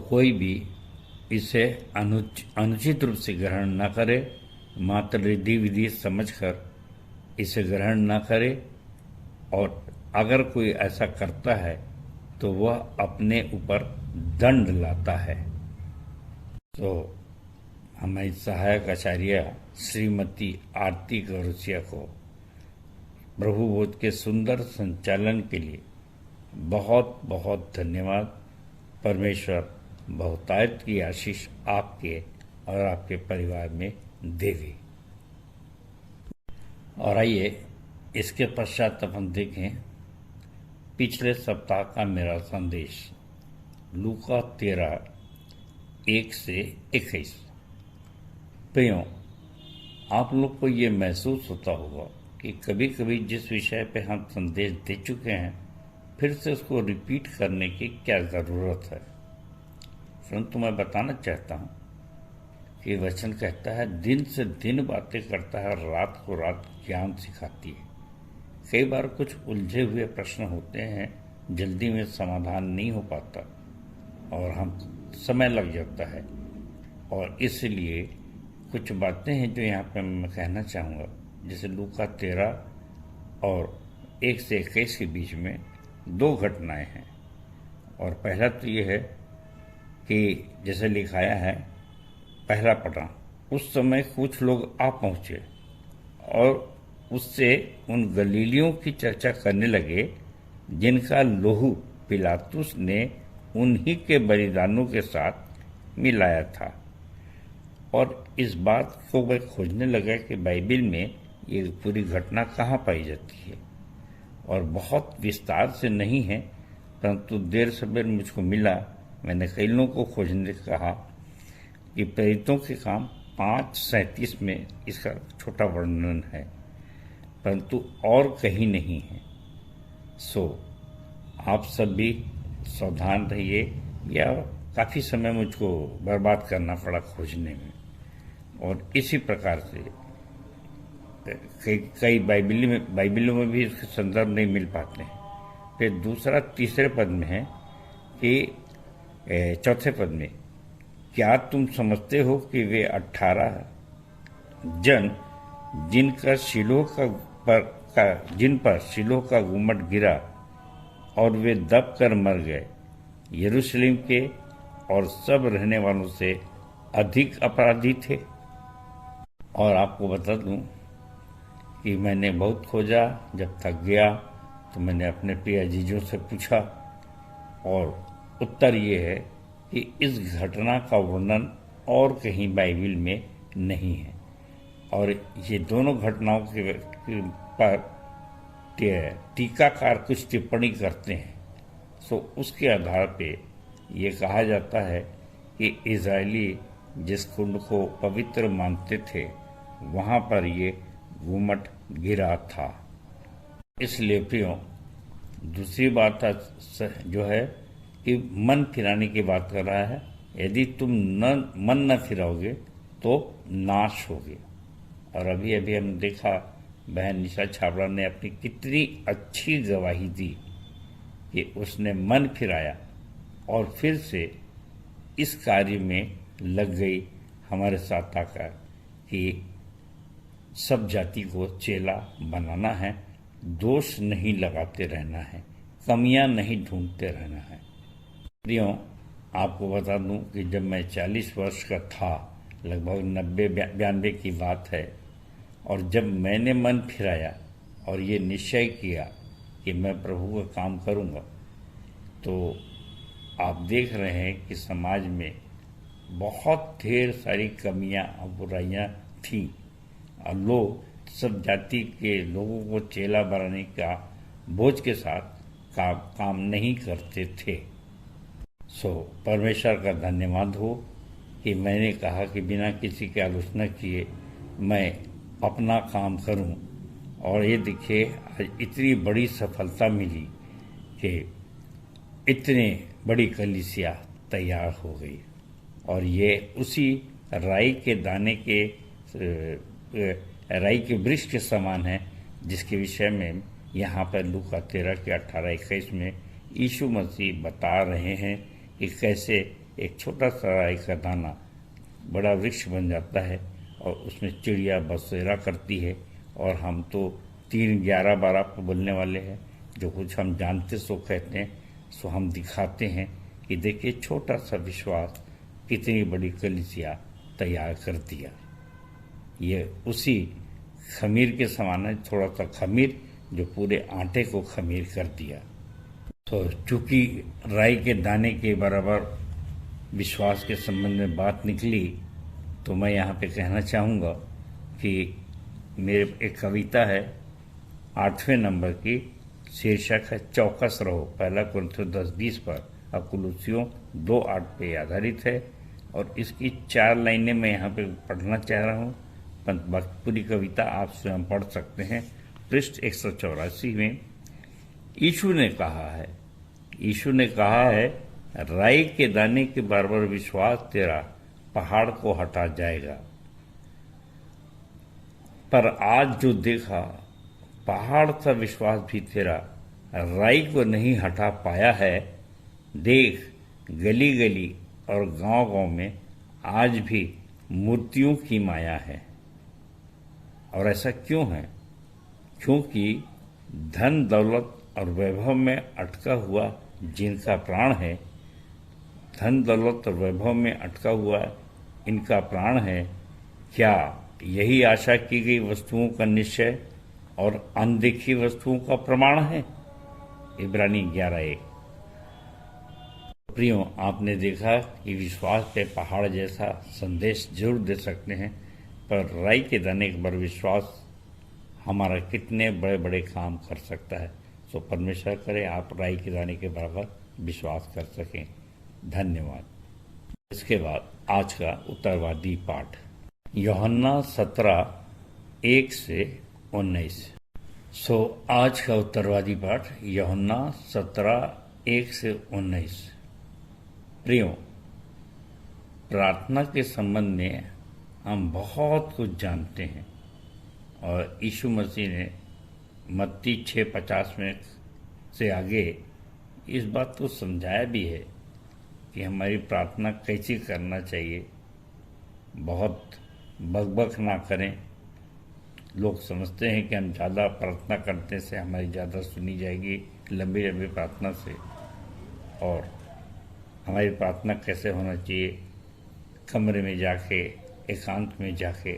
कोई भी इसे अनुचित रूप से ग्रहण न करे, मात्र रिद्धि विधि समझकर इसे ग्रहण न करे, और अगर कोई ऐसा करता है तो वह अपने ऊपर दंड लाता है। हमारी सहायक आचार्य श्रीमती आरती करोसिया को प्रभु भोज के सुंदर संचालन के लिए बहुत बहुत धन्यवाद। परमेश्वर बहुतायत की आशीष आपके और आपके परिवार में देवे। और आइए इसके पश्चात अपन देखें पिछले सप्ताह का मेरा संदेश, लूका 13:1 से 21। प्रियो, आप लोग को ये महसूस होता होगा कि कभी कभी जिस विषय पे हम संदेश दे चुके हैं फिर से उसको रिपीट करने की क्या ज़रूरत है। परंतु मैं बताना चाहता हूँ कि वचन कहता है दिन से दिन बातें करता है, रात को रात ज्ञान सिखाती है। कई बार कुछ उलझे हुए प्रश्न होते हैं, जल्दी में समाधान नहीं हो पाता और हम समय लग जाता है, और इसलिए कुछ बातें हैं जो यहाँ पे मैं कहना चाहूँगा। जैसे लूका 13 और 1 से 21 के बीच में 2 घटनाएं हैं। और पहला तो ये है कि जैसे लिखाया है, पहला पटा, उस समय कुछ लोग आ पहुँचे और उससे उन गलीलियों की चर्चा करने लगे जिनका लहू पिलातुस ने उन्हीं के बलिदानों के साथ मिलाया था। और इस बात को वह खोजने लगा कि बाइबल में ये पूरी घटना कहाँ पाई जाती है। और बहुत विस्तार से नहीं है, परंतु देर सवेर मुझको मिला। मैंने कई लोगों को खोजने कहा कि प्रेरितों के काम 5:37 में इसका छोटा वर्णन है, परंतु और कहीं नहीं है। सो आप सब भी सावधान रहिए, या काफ़ी समय मुझको बर्बाद करना पड़ा खोजने में। और इसी प्रकार से कई बाइबलों में भी इसके संदर्भ नहीं मिल पाते हैं। फिर दूसरा तीसरे पद में है कि चौथे पद में, क्या तुम समझते हो कि वे 18 जन जिन पर शिलोह का गुम्मट गिरा और वे दब कर मर गए, यरूशलेम के और सब रहने वालों से अधिक अपराधी थे? और आपको बता दूं कि मैंने बहुत खोजा, जब तक गया तो मैंने अपने प्रिय अजीजों से पूछा, और उत्तर ये है कि इस घटना का वर्णन और कहीं बाइबल में नहीं है। और ये दोनों घटनाओं के पर टीकाकार कुछ टिप्पणी करते हैं। सो उसके आधार पे ये कहा जाता है कि इजरायली जिस कुंड को पवित्र मानते थे, वहाँ पर ये गुम्मट गिरा था। इसलिए प्रियो, दूसरी बात जो है कि मन फिराने की बात कर रहा है। यदि तुम मन न फिराओगे तो नाश होगे। और अभी अभी हमने देखा, बहन निशा छाबड़ा ने अपनी कितनी अच्छी गवाही दी कि उसने मन फिराया और फिर से इस कार्य में लग गई हमारे साथ आकर कि सब जाति को चेला बनाना है, दोष नहीं लगाते रहना है, कमियां नहीं ढूंढते रहना है। प्रियो, आपको बता दूं कि जब मैं 40 वर्ष का था, लगभग 90-92 की बात है, और जब मैंने मन फिराया और ये निश्चय किया कि मैं प्रभु का काम करूंगा, तो आप देख रहे हैं कि समाज में बहुत ढेर सारी कमियां और बुराइयां थी, और लोग सब जाति के लोगों को चेला बनाने का बोझ के साथ काम नहीं करते थे। सो परमेश्वर का धन्यवाद हो कि मैंने कहा कि बिना किसी की आलोचना किए मैं अपना काम करूं, और ये देखिए आज इतनी बड़ी सफलता मिली कि इतने बड़ी कलीसिया तैयार हो गई। और ये उसी राई के दाने के राई के वृक्ष के समान है, जिसके विषय में यहाँ पर लूका 13 के 18-21 में यीशु मसीह बता रहे हैं कि कैसे एक छोटा सा राई का दाना बड़ा वृक्ष बन जाता है और उसमें चिड़िया बसेरा करती है। और हम तो 3-11-12 पर बोलने वाले हैं, जो कुछ हम जानते सो कहते हैं, सो हम दिखाते हैं कि देखिए छोटा सा विश्वास कितनी बड़ी कलीसिया तैयार कर दिया। ये उसी खमीर के समान है, थोड़ा सा खमीर जो पूरे आटे को खमीर कर दिया। तो चूंकि राई के दाने के बराबर विश्वास के संबंध में बात निकली, तो मैं यहाँ पे कहना चाहूँगा कि मेरे एक कविता है 8वें नंबर की, शीर्षक है चौकस रहो, 1 कुरिन्थियों 10:20 पर, और कुलुस्सियों 2:8 पे आधारित है। और इसकी 4 लाइनें मैं यहाँ पे पढ़ना चाह रहा हूँ, पूरी कविता आप स्वयं पढ़ सकते हैं। पृष्ठ 184 में यीशु ने कहा है, राई के दाने के बराबर विश्वास तेरा पहाड़ को हटा जाएगा। पर आज जो देखा पहाड़ सा विश्वास भी तेरा राई को नहीं हटा पाया है। देख, गली गली और गांव गांव में आज भी मूर्तियों की माया है। और ऐसा क्यों है? क्योंकि धन दौलत और वैभव में अटका हुआ जिनका प्राण है, धन दौलत और वैभव में अटका हुआ इनका प्राण है, क्या यही आशा की गई वस्तुओं का निश्चय और अनदेखी वस्तुओं का प्रमाण है? इब्रानी 11:1। प्रियो, आपने देखा कि विश्वास पे पहाड़ जैसा संदेश जरूर दे सकते हैं, पर राई के दाने पर विश्वास हमारा कितने बड़े बड़े काम कर सकता है। तो परमेश्वर करे आप राई के दाने के बराबर विश्वास कर सकें। धन्यवाद। इसके बाद आज का उत्तरवादी पाठ यूहन्ना 17:1 से 19। आज का उत्तरवादी पाठ यूहन्ना 17:1 से 19। प्रियो, प्रार्थना के संबंध में हम बहुत कुछ जानते हैं और यीशु मसीह ने मत्ती 6:50 में से आगे इस बात को समझाया भी है कि हमारी प्रार्थना कैसी करना चाहिए। बहुत बकबक ना करें। लोग समझते हैं कि हम ज़्यादा प्रार्थना करने से हमारी ज़्यादा सुनी जाएगी, लंबी लंबी प्रार्थना से। और हमारी प्रार्थना कैसे होना चाहिए? कमरे में जाके, एकांत में जाके,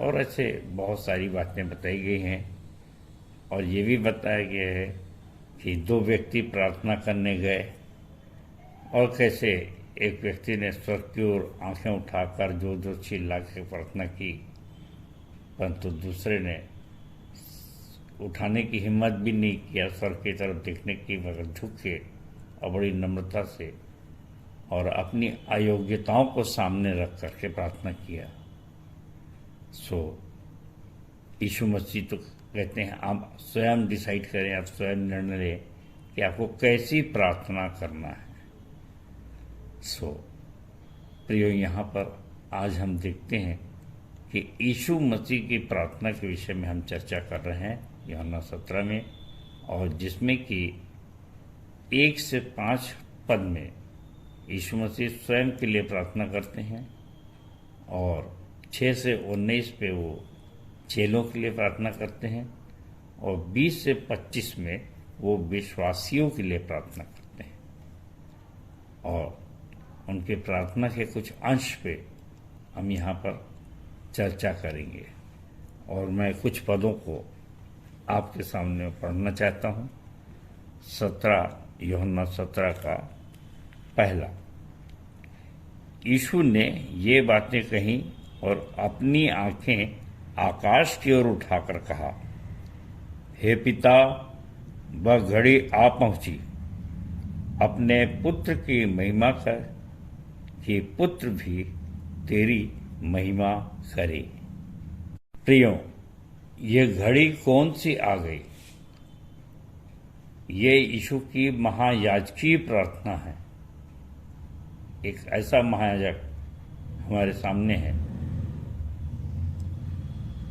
और ऐसे बहुत सारी बातें बताई गई हैं। और ये भी बताया गया है कि 2 व्यक्ति प्रार्थना करने गए और कैसे एक व्यक्ति ने स्वर्ग की ओर आंखें उठाकर जोर जोर चिल्ला के प्रार्थना की, परंतु दूसरे ने उठाने की हिम्मत भी नहीं किया स्वर्ग की तरफ देखने की, मगर झुक के और बड़ी नम्रता से और अपनी अयोग्यताओं को सामने रख करके प्रार्थना किया। यीशु मसीह तो कहते हैं आप स्वयं डिसाइड करें, आप स्वयं निर्णय लें कि आपको कैसी प्रार्थना करना है। प्रियो, यहाँ पर आज हम देखते हैं कि यीशु मसीह की प्रार्थना के विषय में हम चर्चा कर रहे हैं यूहन्ना 17 में, और जिसमें कि 1 से 5 पद में यीशु मसीह स्वयं के लिए प्रार्थना करते हैं और 6 से 19 पे वो चेलों के लिए प्रार्थना करते हैं और 20 से 25 में वो विश्वासियों के लिए प्रार्थना करते हैं। और उनके प्रार्थना के कुछ अंश पे हम यहाँ पर चर्चा करेंगे और मैं कुछ पदों को आपके सामने पढ़ना चाहता हूँ। यूहन्ना 17 का पहला। यीशु ने ये बातें कही और अपनी आंखें आकाश की ओर उठाकर कहा, हे पिता, वह घड़ी आ पहुंची, अपने पुत्र की महिमा कर कि पुत्र भी तेरी महिमा करे। प्रियो, ये घड़ी कौन सी आ गई? ये यीशु की महायाजकीय प्रार्थना है। एक ऐसा महायाजक हमारे सामने है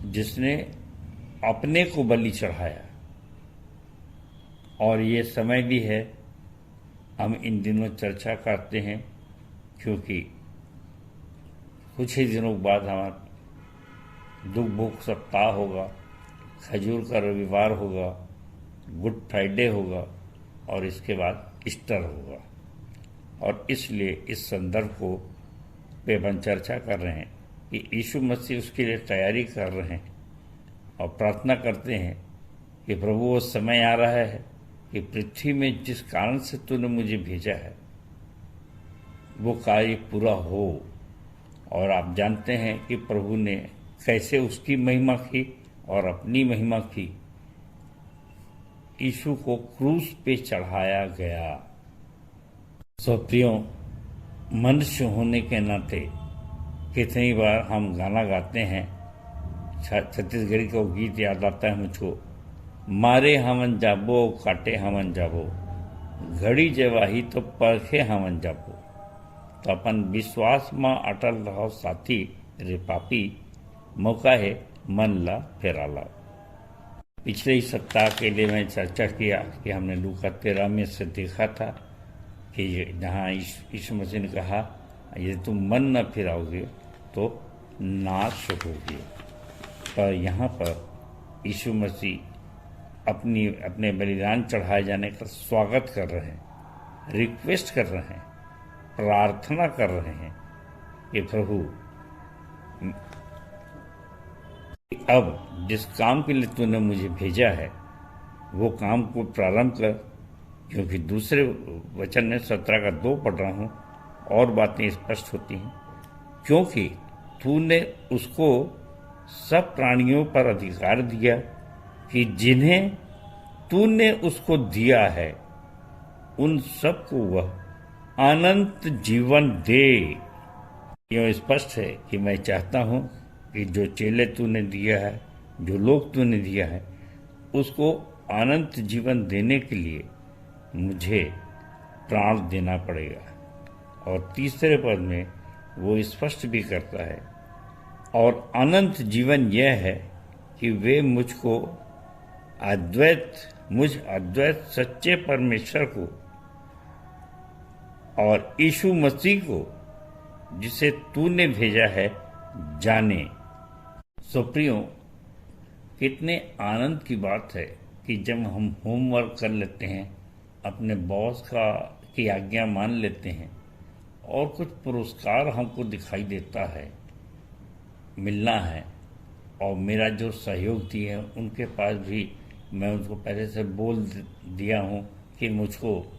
जिसने अपने को बलि चढ़ाया, और ये समय भी है हम इन दिनों चर्चा करते हैं क्योंकि कुछ ही दिनों बाद हमारा दुख भूख सप्ताह होगा, खजूर का रविवार होगा, गुड फ्राइडे होगा और इसके बाद ईस्टर होगा। और इसलिए इस संदर्भ को पे हम चर्चा कर रहे हैं कि यीशु मसीह उसके लिए तैयारी कर रहे हैं और प्रार्थना करते हैं कि प्रभु, वो समय आ रहा है कि पृथ्वी में जिस कारण से तूने मुझे भेजा है वो कार्य पूरा हो। और आप जानते हैं कि प्रभु ने कैसे उसकी महिमा की और अपनी महिमा की। यीशु को क्रूस पे चढ़ाया गया। प्रियो, मनुष्य होने के नाते कितनी बार हम गाना गाते हैं, छत्तीसगढ़ी का गीत याद आता है मुझको, मारे हमन जाबो काटे हमन जाबो, घड़ी जवाही तो परखे हमन जाबो। तो अपन विश्वास में अटल रहो साथी रे पापी, मौका है मन ला फेरा ला। पिछले ही सप्ताह के लिए मैं चर्चा किया कि हमने लूका 13 में से देखा था कि जहाँ यीशु मसीह ने कहा यदि तुम मन न फिराओगे तो नाश होगे। पर यहाँ पर यीशु मसीह अपने बलिदान चढ़ाए जाने का स्वागत कर रहे हैं, रिक्वेस्ट कर रहे हैं, प्रार्थना कर रहे हैं कि प्रभु अब जिस काम के लिए तूने मुझे भेजा है वो काम को प्रारंभ कर, क्योंकि दूसरे वचन में 17 का 2 पढ़ रहा हूँ और बातें स्पष्ट होती हैं, क्योंकि तूने उसको सब प्राणियों पर अधिकार दिया कि जिन्हें तूने उसको दिया है उन सबको वह अनंत जीवन दे। यह स्पष्ट है कि मैं चाहता हूँ कि जो चेले तूने दिया है, जो लोग तूने दिया है, उसको अनंत जीवन देने के लिए मुझे प्राण देना पड़ेगा। और तीसरे पद में वो स्पष्ट भी करता है, और अनंत जीवन यह है कि वे मुझ अद्वैत सच्चे परमेश्वर को और यीशु मसीह को जिसे तूने भेजा है जाने। सो प्रियो, कितने आनंद की बात है कि जब हम होमवर्क कर लेते हैं, अपने बॉस की आज्ञा मान लेते हैं और कुछ पुरस्कार हमको दिखाई देता है, मिलना है, और मेरा जो सहयोग दिए हैं उनके पास भी मैं उनको पहले से बोल दिया हूँ कि मुझको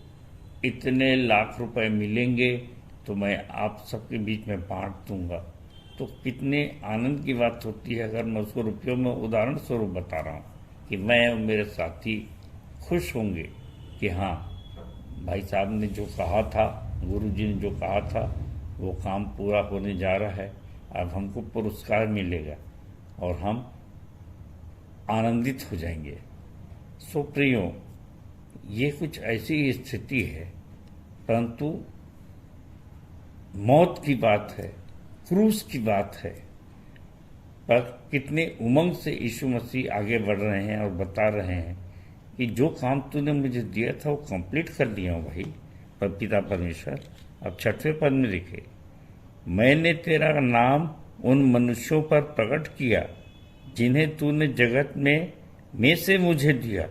इतने लाख रुपए मिलेंगे तो मैं आप सबके बीच में बांट दूंगा। तो कितने आनंद की बात होती है अगर मैं उसको रुपयों में उदाहरण स्वरूप बता रहा हूँ कि मैं और मेरे साथी खुश होंगे कि हाँ, भाई साहब ने जो कहा था, गुरुजी ने जो कहा था, वो काम पूरा होने जा रहा है, अब हमको पुरस्कार मिलेगा और हम आनंदित हो जाएंगे। सो प्रियो, ये कुछ ऐसी स्थिति है, परंतु मौत की बात है, क्रूस की बात है, पर कितने उमंग से यीशु मसीह आगे बढ़ रहे हैं और बता रहे हैं कि जो काम तूने मुझे दिया था वो कंप्लीट कर दिया हूँ भाई। पर पिता परमेश्वर अब 6वें पद में लिखे, मैंने तेरा नाम उन मनुष्यों पर प्रकट किया जिन्हें तूने जगत में से मुझे दिया।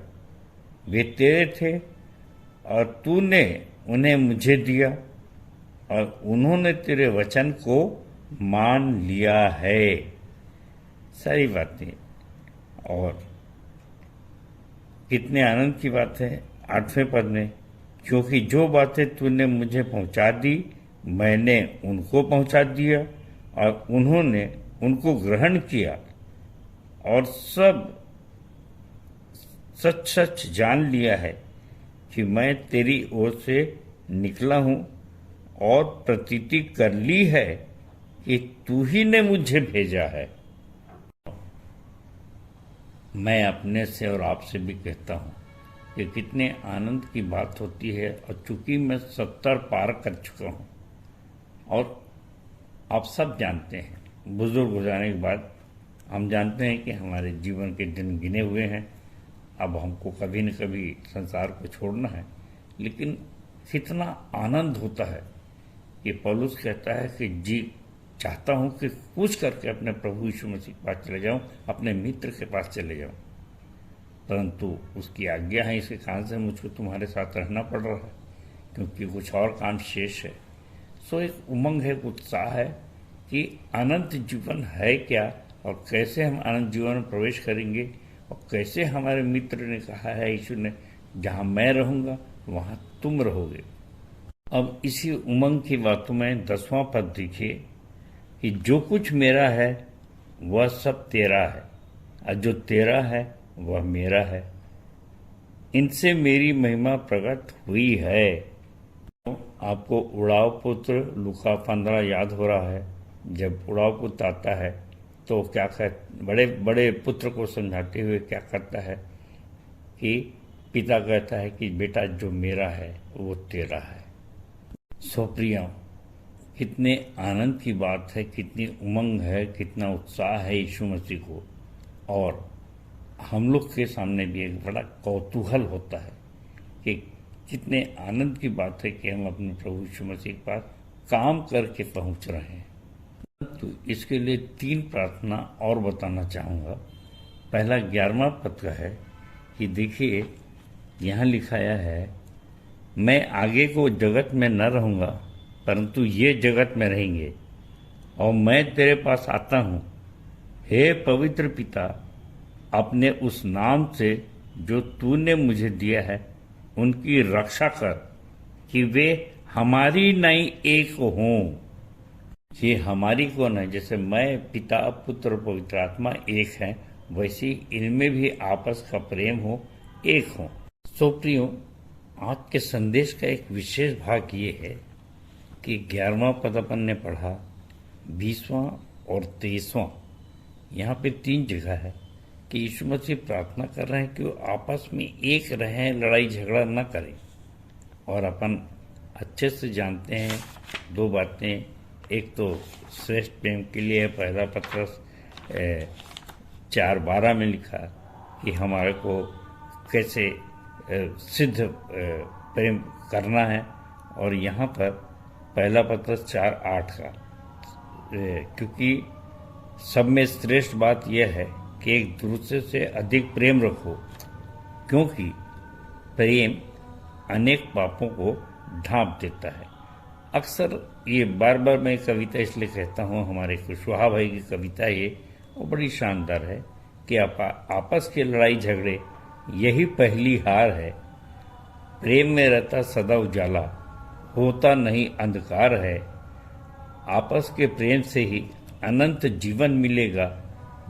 वे तेरे थे और तूने उन्हें मुझे दिया और उन्होंने तेरे वचन को मान लिया है। सारी बातें, और कितने आनंद की बात है 8वें पद में, क्योंकि जो बातें तूने मुझे पहुंचा दी मैंने उनको पहुंचा दिया और उन्होंने उनको ग्रहण किया और सब सच सच जान लिया है कि मैं तेरी ओर से निकला हूं और प्रतीति कर ली है कि तू ही ने मुझे भेजा है। मैं अपने से और आपसे भी कहता हूं कि कितने आनंद की बात होती है, और चूंकि मैं 70 पार कर चुका हूं और आप सब जानते हैं, बुजुर्ग हो जाने के बाद हम जानते हैं कि हमारे जीवन के दिन गिने हुए हैं, अब हमको कभी न कभी संसार को छोड़ना है। लेकिन कितना आनंद होता है कि पौलुस कहता है कि जी चाहता हूं कि कुछ करके अपने प्रभु यीशु मसीह के पास चले जाऊं, अपने मित्र के पास चले जाऊं, परंतु उसकी आज्ञा है, इसके कारण से मुझको तुम्हारे साथ रहना पड़ रहा है क्योंकि कुछ और काम शेष है। सो एक उमंग है, एक उत्साह है कि अनंत जीवन है क्या और कैसे हम अनंत जीवन में प्रवेश करेंगे, और कैसे हमारे मित्र ने कहा है, यीशु ने, जहां मैं रहूंगा वहां तुम रहोगे। अब इसी उमंग की बातों में 10वां पद देखिए कि जो कुछ मेरा है वह सब तेरा है और जो तेरा है वह मेरा है, इनसे मेरी महिमा प्रकट हुई है। आपको उड़ाव पुत्र लूका 15 याद हो रहा है। जब उड़ाव पुत्र आता है तो क्या बड़े बड़े पुत्र को समझाते हुए क्या करता है कि पिता कहता है कि बेटा जो मेरा है वो तेरा है। सो प्रिय, कितने आनंद की बात है, कितनी उमंग है, कितना उत्साह है यीशु मसीह को। और हम लोग के सामने भी एक बड़ा कौतूहल होता है कि कितने आनंद की बात है कि हम अपने प्रभु यीशु मसीह के पास काम करके पहुंच रहे हैं। तो इसके लिए 3 प्रार्थना और बताना चाहूँगा। पहला 11वां पद का है कि देखिए यहाँ लिखाया है, मैं आगे को जगत में न रहूँगा परंतु ये जगत में रहेंगे और मैं तेरे पास आता हूँ। हे पवित्र पिता, अपने उस नाम से जो तूने मुझे दिया है उनकी रक्षा कर कि वे हमारी नहीं एक हों। ये हमारी कौन है? जैसे मैं, पिता, पुत्र, पवित्र आत्मा एक हैं, वैसे इनमें भी आपस का प्रेम हो, एक हो। सो प्रियो, आज के संदेश का एक विशेष भाग ये है कि 11वां पद अपन ने पढ़ा, 20वां और 23वां, यहाँ पे 3 जगह है कि यीशु मसीह प्रार्थना कर रहे हैं कि वो आपस में एक रहें, लड़ाई झगड़ा न करें। और अपन अच्छे से जानते हैं 2 बातें। एक तो श्रेष्ठ प्रेम के लिए है, पहला पत्रस 4:12 में लिखा कि हमारे को कैसे सिद्ध प्रेम करना है, और यहाँ पर पहला पत्रस 4:8 का, क्योंकि सब में श्रेष्ठ बात यह है कि एक दूसरे से अधिक प्रेम रखो, क्योंकि प्रेम अनेक पापों को ढांप देता है। अक्सर ये बार बार मैं कविता इसलिए कहता हूँ, हमारे कुशवाहा भाई की कविता ये, और बड़ी शानदार है कि आपस के लड़ाई झगड़े यही पहली हार है। प्रेम में रहता सदा उजाला, होता नहीं अंधकार है। आपस के प्रेम से ही अनंत जीवन मिलेगा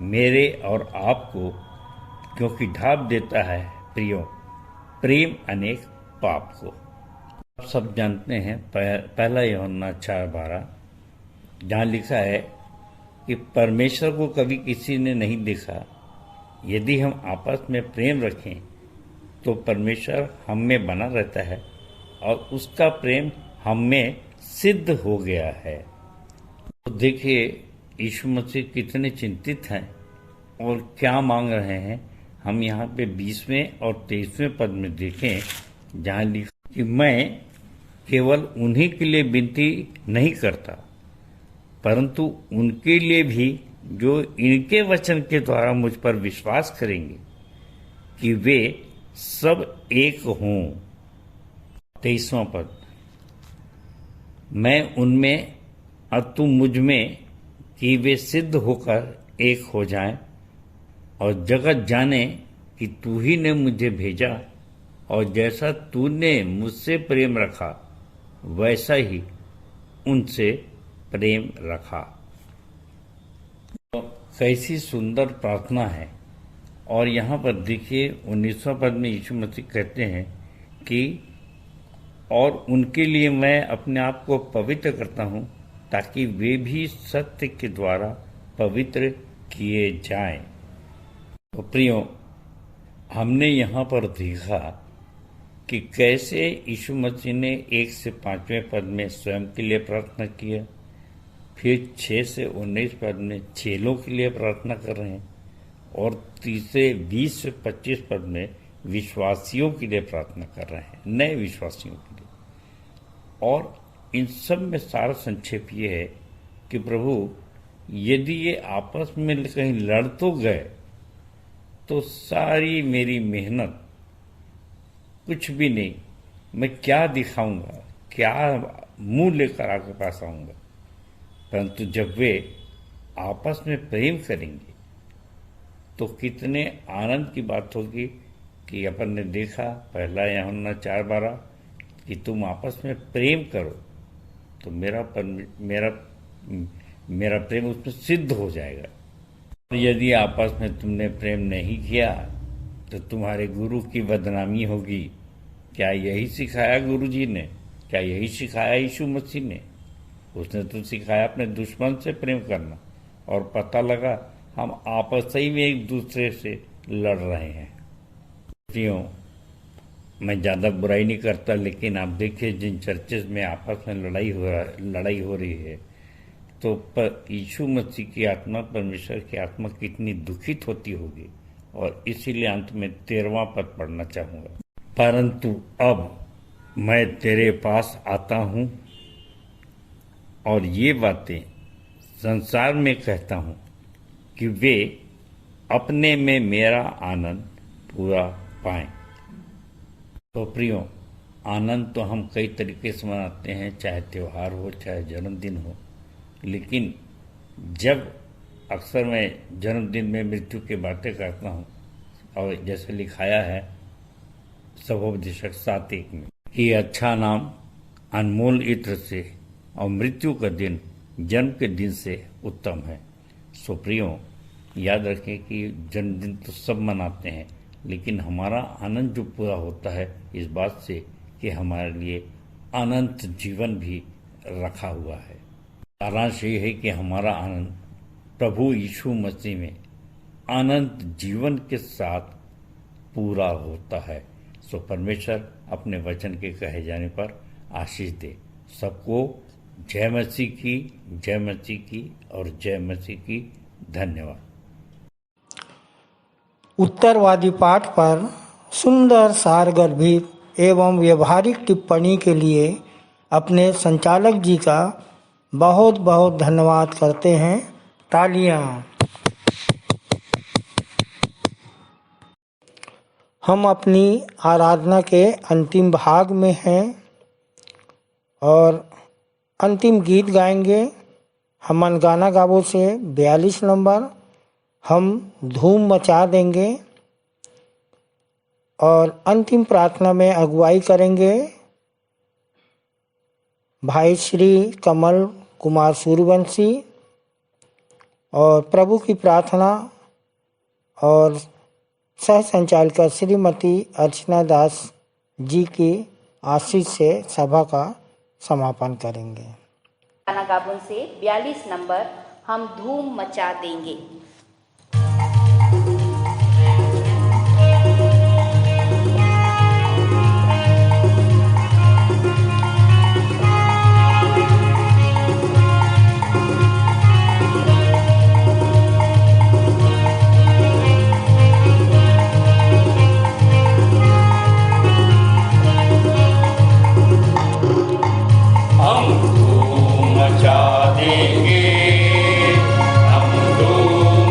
मेरे और आपको, क्योंकि ढांप देता है प्रियो प्रेम अनेक पाप को। आप सब जानते हैं पहला यूहन्ना 4:12, जहाँ लिखा है कि परमेश्वर को कभी किसी ने नहीं देखा। यदि हम आपस में प्रेम रखें तो परमेश्वर हम में बना रहता है और उसका प्रेम हम में सिद्ध हो गया है। तो देखिए यीशु मसीह कितने चिंतित हैं और क्या मांग रहे हैं। हम यहाँ पे 20वें और 23वें पद में देखें, जहाँ लिखा कि मैं केवल उन्हीं के लिए विनती नहीं करता, परंतु उनके लिए भी जो इनके वचन के द्वारा मुझ पर विश्वास करेंगे, कि वे सब एक हों। 23वां पद, मैं उनमें और तुम मुझ में, कि वे सिद्ध होकर एक हो जाएं, और जगत जाने कि तू ही ने मुझे भेजा, और जैसा तूने मुझसे प्रेम रखा वैसा ही उनसे प्रेम रखा। तो कैसी सुंदर प्रार्थना है। और यहाँ पर देखिए 19वां पद में यीशु मसीह कहते हैं कि और उनके लिए मैं अपने आप को पवित्र करता हूँ, ताकि वे भी सत्य के द्वारा पवित्र किए जाएं। तो प्रियो, हमने यहाँ पर देखा कि कैसे यीशु मसीह ने 1 से 5वें पद में स्वयं के लिए प्रार्थना किया, फिर 6 से 19 पद में चेलों के लिए प्रार्थना कर रहे हैं, और तीसरे 20 से 25 पद में विश्वासियों के लिए प्रार्थना कर रहे हैं, नए विश्वासियों के लिए। और इन सब में सारा संक्षेप ये है कि प्रभु, यदि ये आपस में कहीं लड़ तो गए तो सारी मेरी मेहनत कुछ भी नहीं, मैं क्या दिखाऊंगा, क्या मुंह लेकर आपके पास आऊंगा। परंतु जब वे आपस में प्रेम करेंगे तो कितने आनंद की बात होगी कि अपन ने देखा पहला यूहन्ना 4:12 कि तुम आपस में प्रेम करो तो मेरा प्रेम उसमें सिद्ध हो जाएगा। और यदि आपस में तुमने प्रेम नहीं किया तो तुम्हारे गुरु की बदनामी होगी। क्या यही सिखाया गुरु जी ने? क्या यही सिखाया यीशु मसीह ने? उसने तो सिखाया अपने दुश्मन से प्रेम करना, और पता लगा हम आपस ही में एक दूसरे से लड़ रहे हैं। क्यों, मैं ज़्यादा बुराई नहीं करता, लेकिन आप देखिए जिन चर्चेज में आपस में लड़ाई हो रही है, तो यीशु मसीह की आत्मा, परमेश्वर की आत्मा कितनी दुखित होती होगी। और इसीलिए अंत में 13वां पद पढ़ना चाहूँगा। परंतु अब मैं तेरे पास आता हूँ और ये बातें संसार में कहता हूँ कि वे अपने में मेरा आनंद पूरा पाएं। तो प्रियो, आनंद तो हम कई तरीके से मनाते हैं, चाहे त्यौहार हो चाहे जन्मदिन हो, लेकिन जब अक्सर मैं जन्मदिन में मृत्यु की बातें करता हूँ और जैसे लिखाया है सबोपदेशक 7:1 में कि अच्छा नाम अनमोल इत्र से और मृत्यु का दिन जन्म के दिन से उत्तम है। सो प्रियो, याद रखें कि जन्मदिन तो सब मनाते हैं, लेकिन हमारा आनंद जो पूरा होता है इस बात से कि हमारे लिए अनंत जीवन भी रखा हुआ है। सारांश ये है कि हमारा आनंद प्रभु यीशु मसीह में अनंत जीवन के साथ पूरा होता है। सो परमेश्वर अपने वचन के कहे जाने पर आशीष दे। सबको जय मसीह की, जय मसीह की और जय मसीह की। धन्यवाद। उत्तरवादी पाठ पर सुंदर सारगर्भित एवं व्यवहारिक टिप्पणी के लिए अपने संचालक जी का बहुत बहुत धन्यवाद करते हैं। तालियां। हम अपनी आराधना के अंतिम भाग में हैं और अंतिम गीत गाएंगे। हमन गाना गावो से 42 नंबर हम धूम मचा देंगे और अंतिम प्रार्थना में अगुवाई करेंगे भाई श्री कमल कुमार सूर्यवंशी और प्रभु की प्रार्थना और सह संचालिका श्रीमती अर्चना दास जी की आशीष से सभा का समापन करेंगे। गाना गाबुन से 42 नंबर हम धूम मचा देंगे। हम धूम मचा देंगे, हम धूम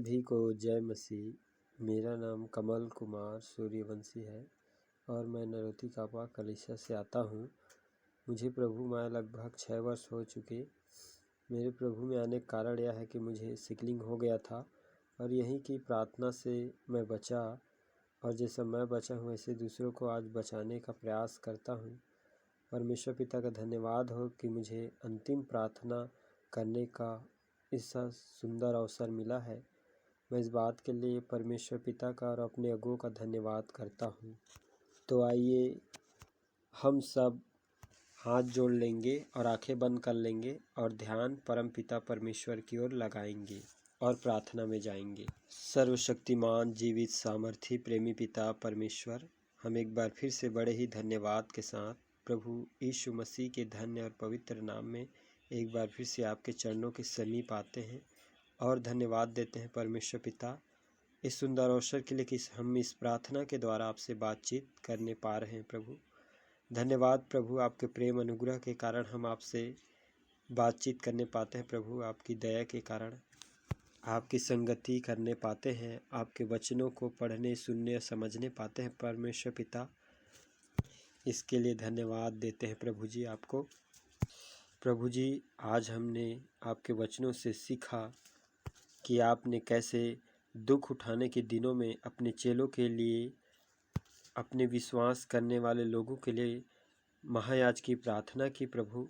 सभी को जय मसीह। मेरा नाम कमल कुमार सूर्यवंशी है और मैं नरोती कापा कलिसिया से आता हूँ। मुझे प्रभु में लगभग 6 वर्ष हो चुके। मेरे प्रभु में आने का कारण यह है कि मुझे सिकलिंग हो गया था और यहीं की प्रार्थना से मैं बचा, और जैसा मैं बचा हूँ वैसे दूसरों को आज बचाने का प्रयास करता हूँ। परमेश्वर पिता का धन्यवाद हो कि मुझे अंतिम प्रार्थना करने का ऐसा सुंदर अवसर मिला है। मैं इस बात के लिए परमेश्वर पिता का और अपने अगुओं का धन्यवाद करता हूँ। तो आइए हम सब हाथ जोड़ लेंगे और आंखें बंद कर लेंगे और ध्यान परम पिता परमेश्वर की ओर लगाएंगे और प्रार्थना में जाएंगे। सर्वशक्तिमान जीवित सामर्थी प्रेमी पिता परमेश्वर, हम एक बार फिर से बड़े ही धन्यवाद के साथ प्रभु यीशु मसीह के धन्य और पवित्र नाम में एक बार फिर से आपके चरणों के समीप आते हैं और धन्यवाद देते हैं परमेश्वर पिता इस सुंदर अवसर के लिए कि हम इस प्रार्थना के द्वारा आपसे बातचीत करने पा रहे हैं। प्रभु धन्यवाद प्रभु, आपके प्रेम अनुग्रह के कारण हम आपसे बातचीत करने पाते हैं। प्रभु आपकी दया के कारण आपकी संगति करने पाते हैं, आपके वचनों को पढ़ने सुनने और समझने पाते हैं। परमेश्वर पिता इसके लिए धन्यवाद देते हैं प्रभु जी आपको। प्रभु जी आज हमने आपके वचनों से सीखा कि आपने कैसे दुख उठाने के दिनों में अपने चेलों के लिए, अपने विश्वास करने वाले लोगों के लिए महायाज की प्रार्थना की प्रभु,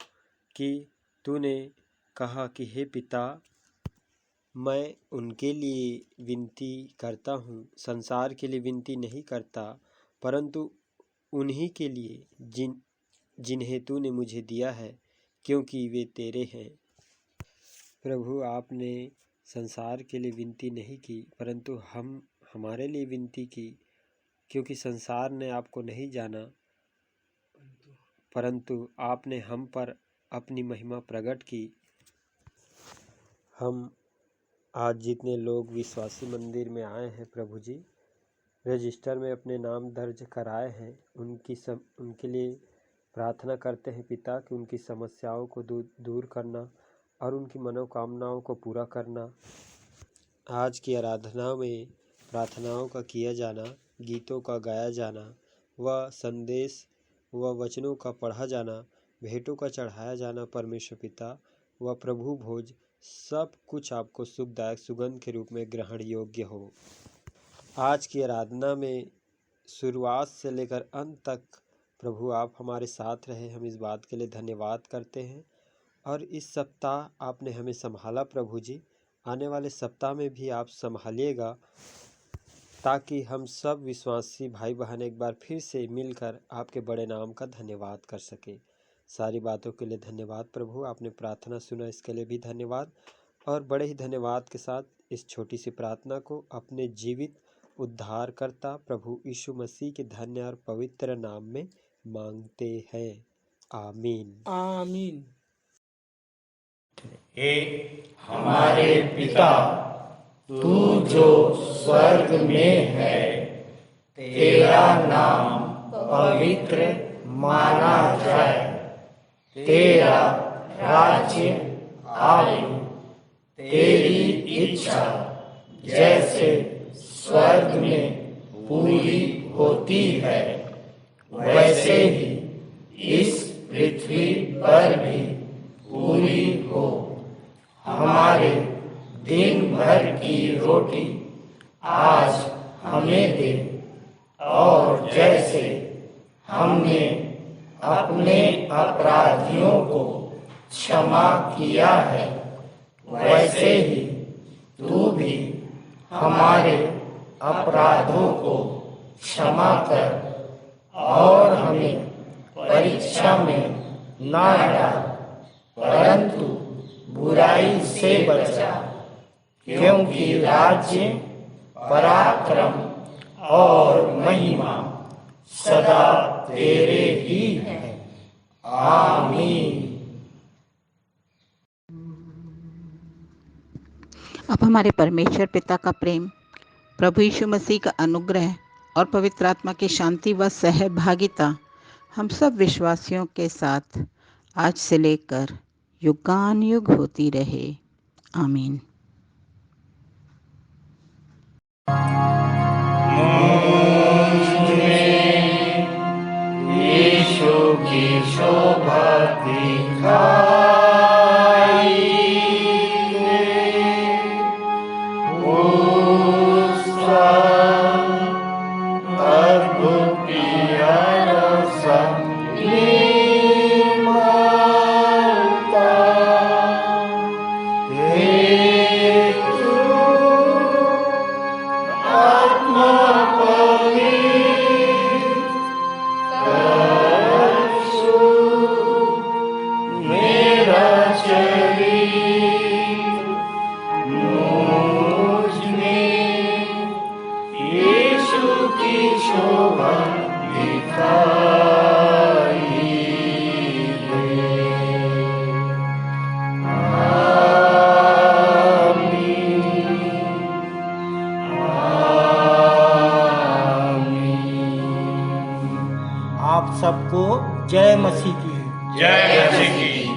कि तूने कहा कि हे पिता, मैं उनके लिए विनती करता हूँ, संसार के लिए विनती नहीं करता, परंतु उन्हीं के लिए जिन्हें तूने मुझे दिया है, क्योंकि वे तेरे हैं। प्रभु आपने संसार के लिए विनती नहीं की, परंतु हमारे लिए विनती की, क्योंकि संसार ने आपको नहीं जाना, परंतु आपने हम पर अपनी महिमा प्रकट की। हम आज जितने लोग विश्वासी मंदिर में आए हैं प्रभु जी, रजिस्टर में अपने नाम दर्ज कराए हैं, उनके लिए प्रार्थना करते हैं पिता कि उनकी समस्याओं को दूर करना और उनकी मनोकामनाओं को पूरा करना। आज की आराधना में प्रार्थनाओं का किया जाना, गीतों का गाया जाना, व संदेश व वचनों का पढ़ा जाना, भेंटों का चढ़ाया जाना परमेश्वर पिता, व प्रभु भोज, सब कुछ आपको सुखदायक सुगंध के रूप में ग्रहण योग्य हो। आज की आराधना में शुरुआत से लेकर अंत तक प्रभु आप हमारे साथ रहे, हम इस बात के लिए धन्यवाद करते हैं। और इस सप्ताह आपने हमें संभाला प्रभु जी, आने वाले सप्ताह में भी आप संभालिएगा, ताकि हम सब विश्वासी भाई बहन एक बार फिर से मिलकर आपके बड़े नाम का धन्यवाद कर सके। सारी बातों के लिए धन्यवाद प्रभु, आपने प्रार्थना सुना इसके लिए भी धन्यवाद। और बड़े ही धन्यवाद के साथ इस छोटी सी प्रार्थना को अपने जीवित उद्धारकर्ता प्रभु यीशु मसीह के धन्य और पवित्र नाम में मांगते हैं, आमीन आमीन। हे हमारे पिता, तू जो स्वर्ग में है, तेरा नाम पवित्र माना जाए, तेरा राज्य आए, तेरी इच्छा जैसे स्वर्ग में पूरी होती है, वैसे ही इस पृथ्वी पर भी पूरी हो। हमारे दिन भर की रोटी आज हमें दे, और जैसे हमने अपने अपराधियों को क्षमा किया है, वैसे ही तू भी हमारे अपराधों को क्षमा कर, और हमें परीक्षा में ना डाल, परंतु बुराई से बचा, क्योंकि राज्य, पराक्रम और महिमा सदा तेरे ही है, आमीन। अब हमारे परमेश्वर पिता का प्रेम, प्रभु यीशु मसीह का अनुग्रह और पवित्र आत्मा की शांति व सहभागिता हम सब विश्वासियों के साथ आज से लेकर युगान युग होती रहे, आमीन। मुझ में यीशु की शोभा दिखाई दे, उसका अद्भुत प्यारा सा निर्मलता, हेतु आत्मा मेरा शरीर मुझ में यीशु की शोभा दिखाई दे। आमीन, आमीन। आप सबको जय मसीह की। जय मसीह की।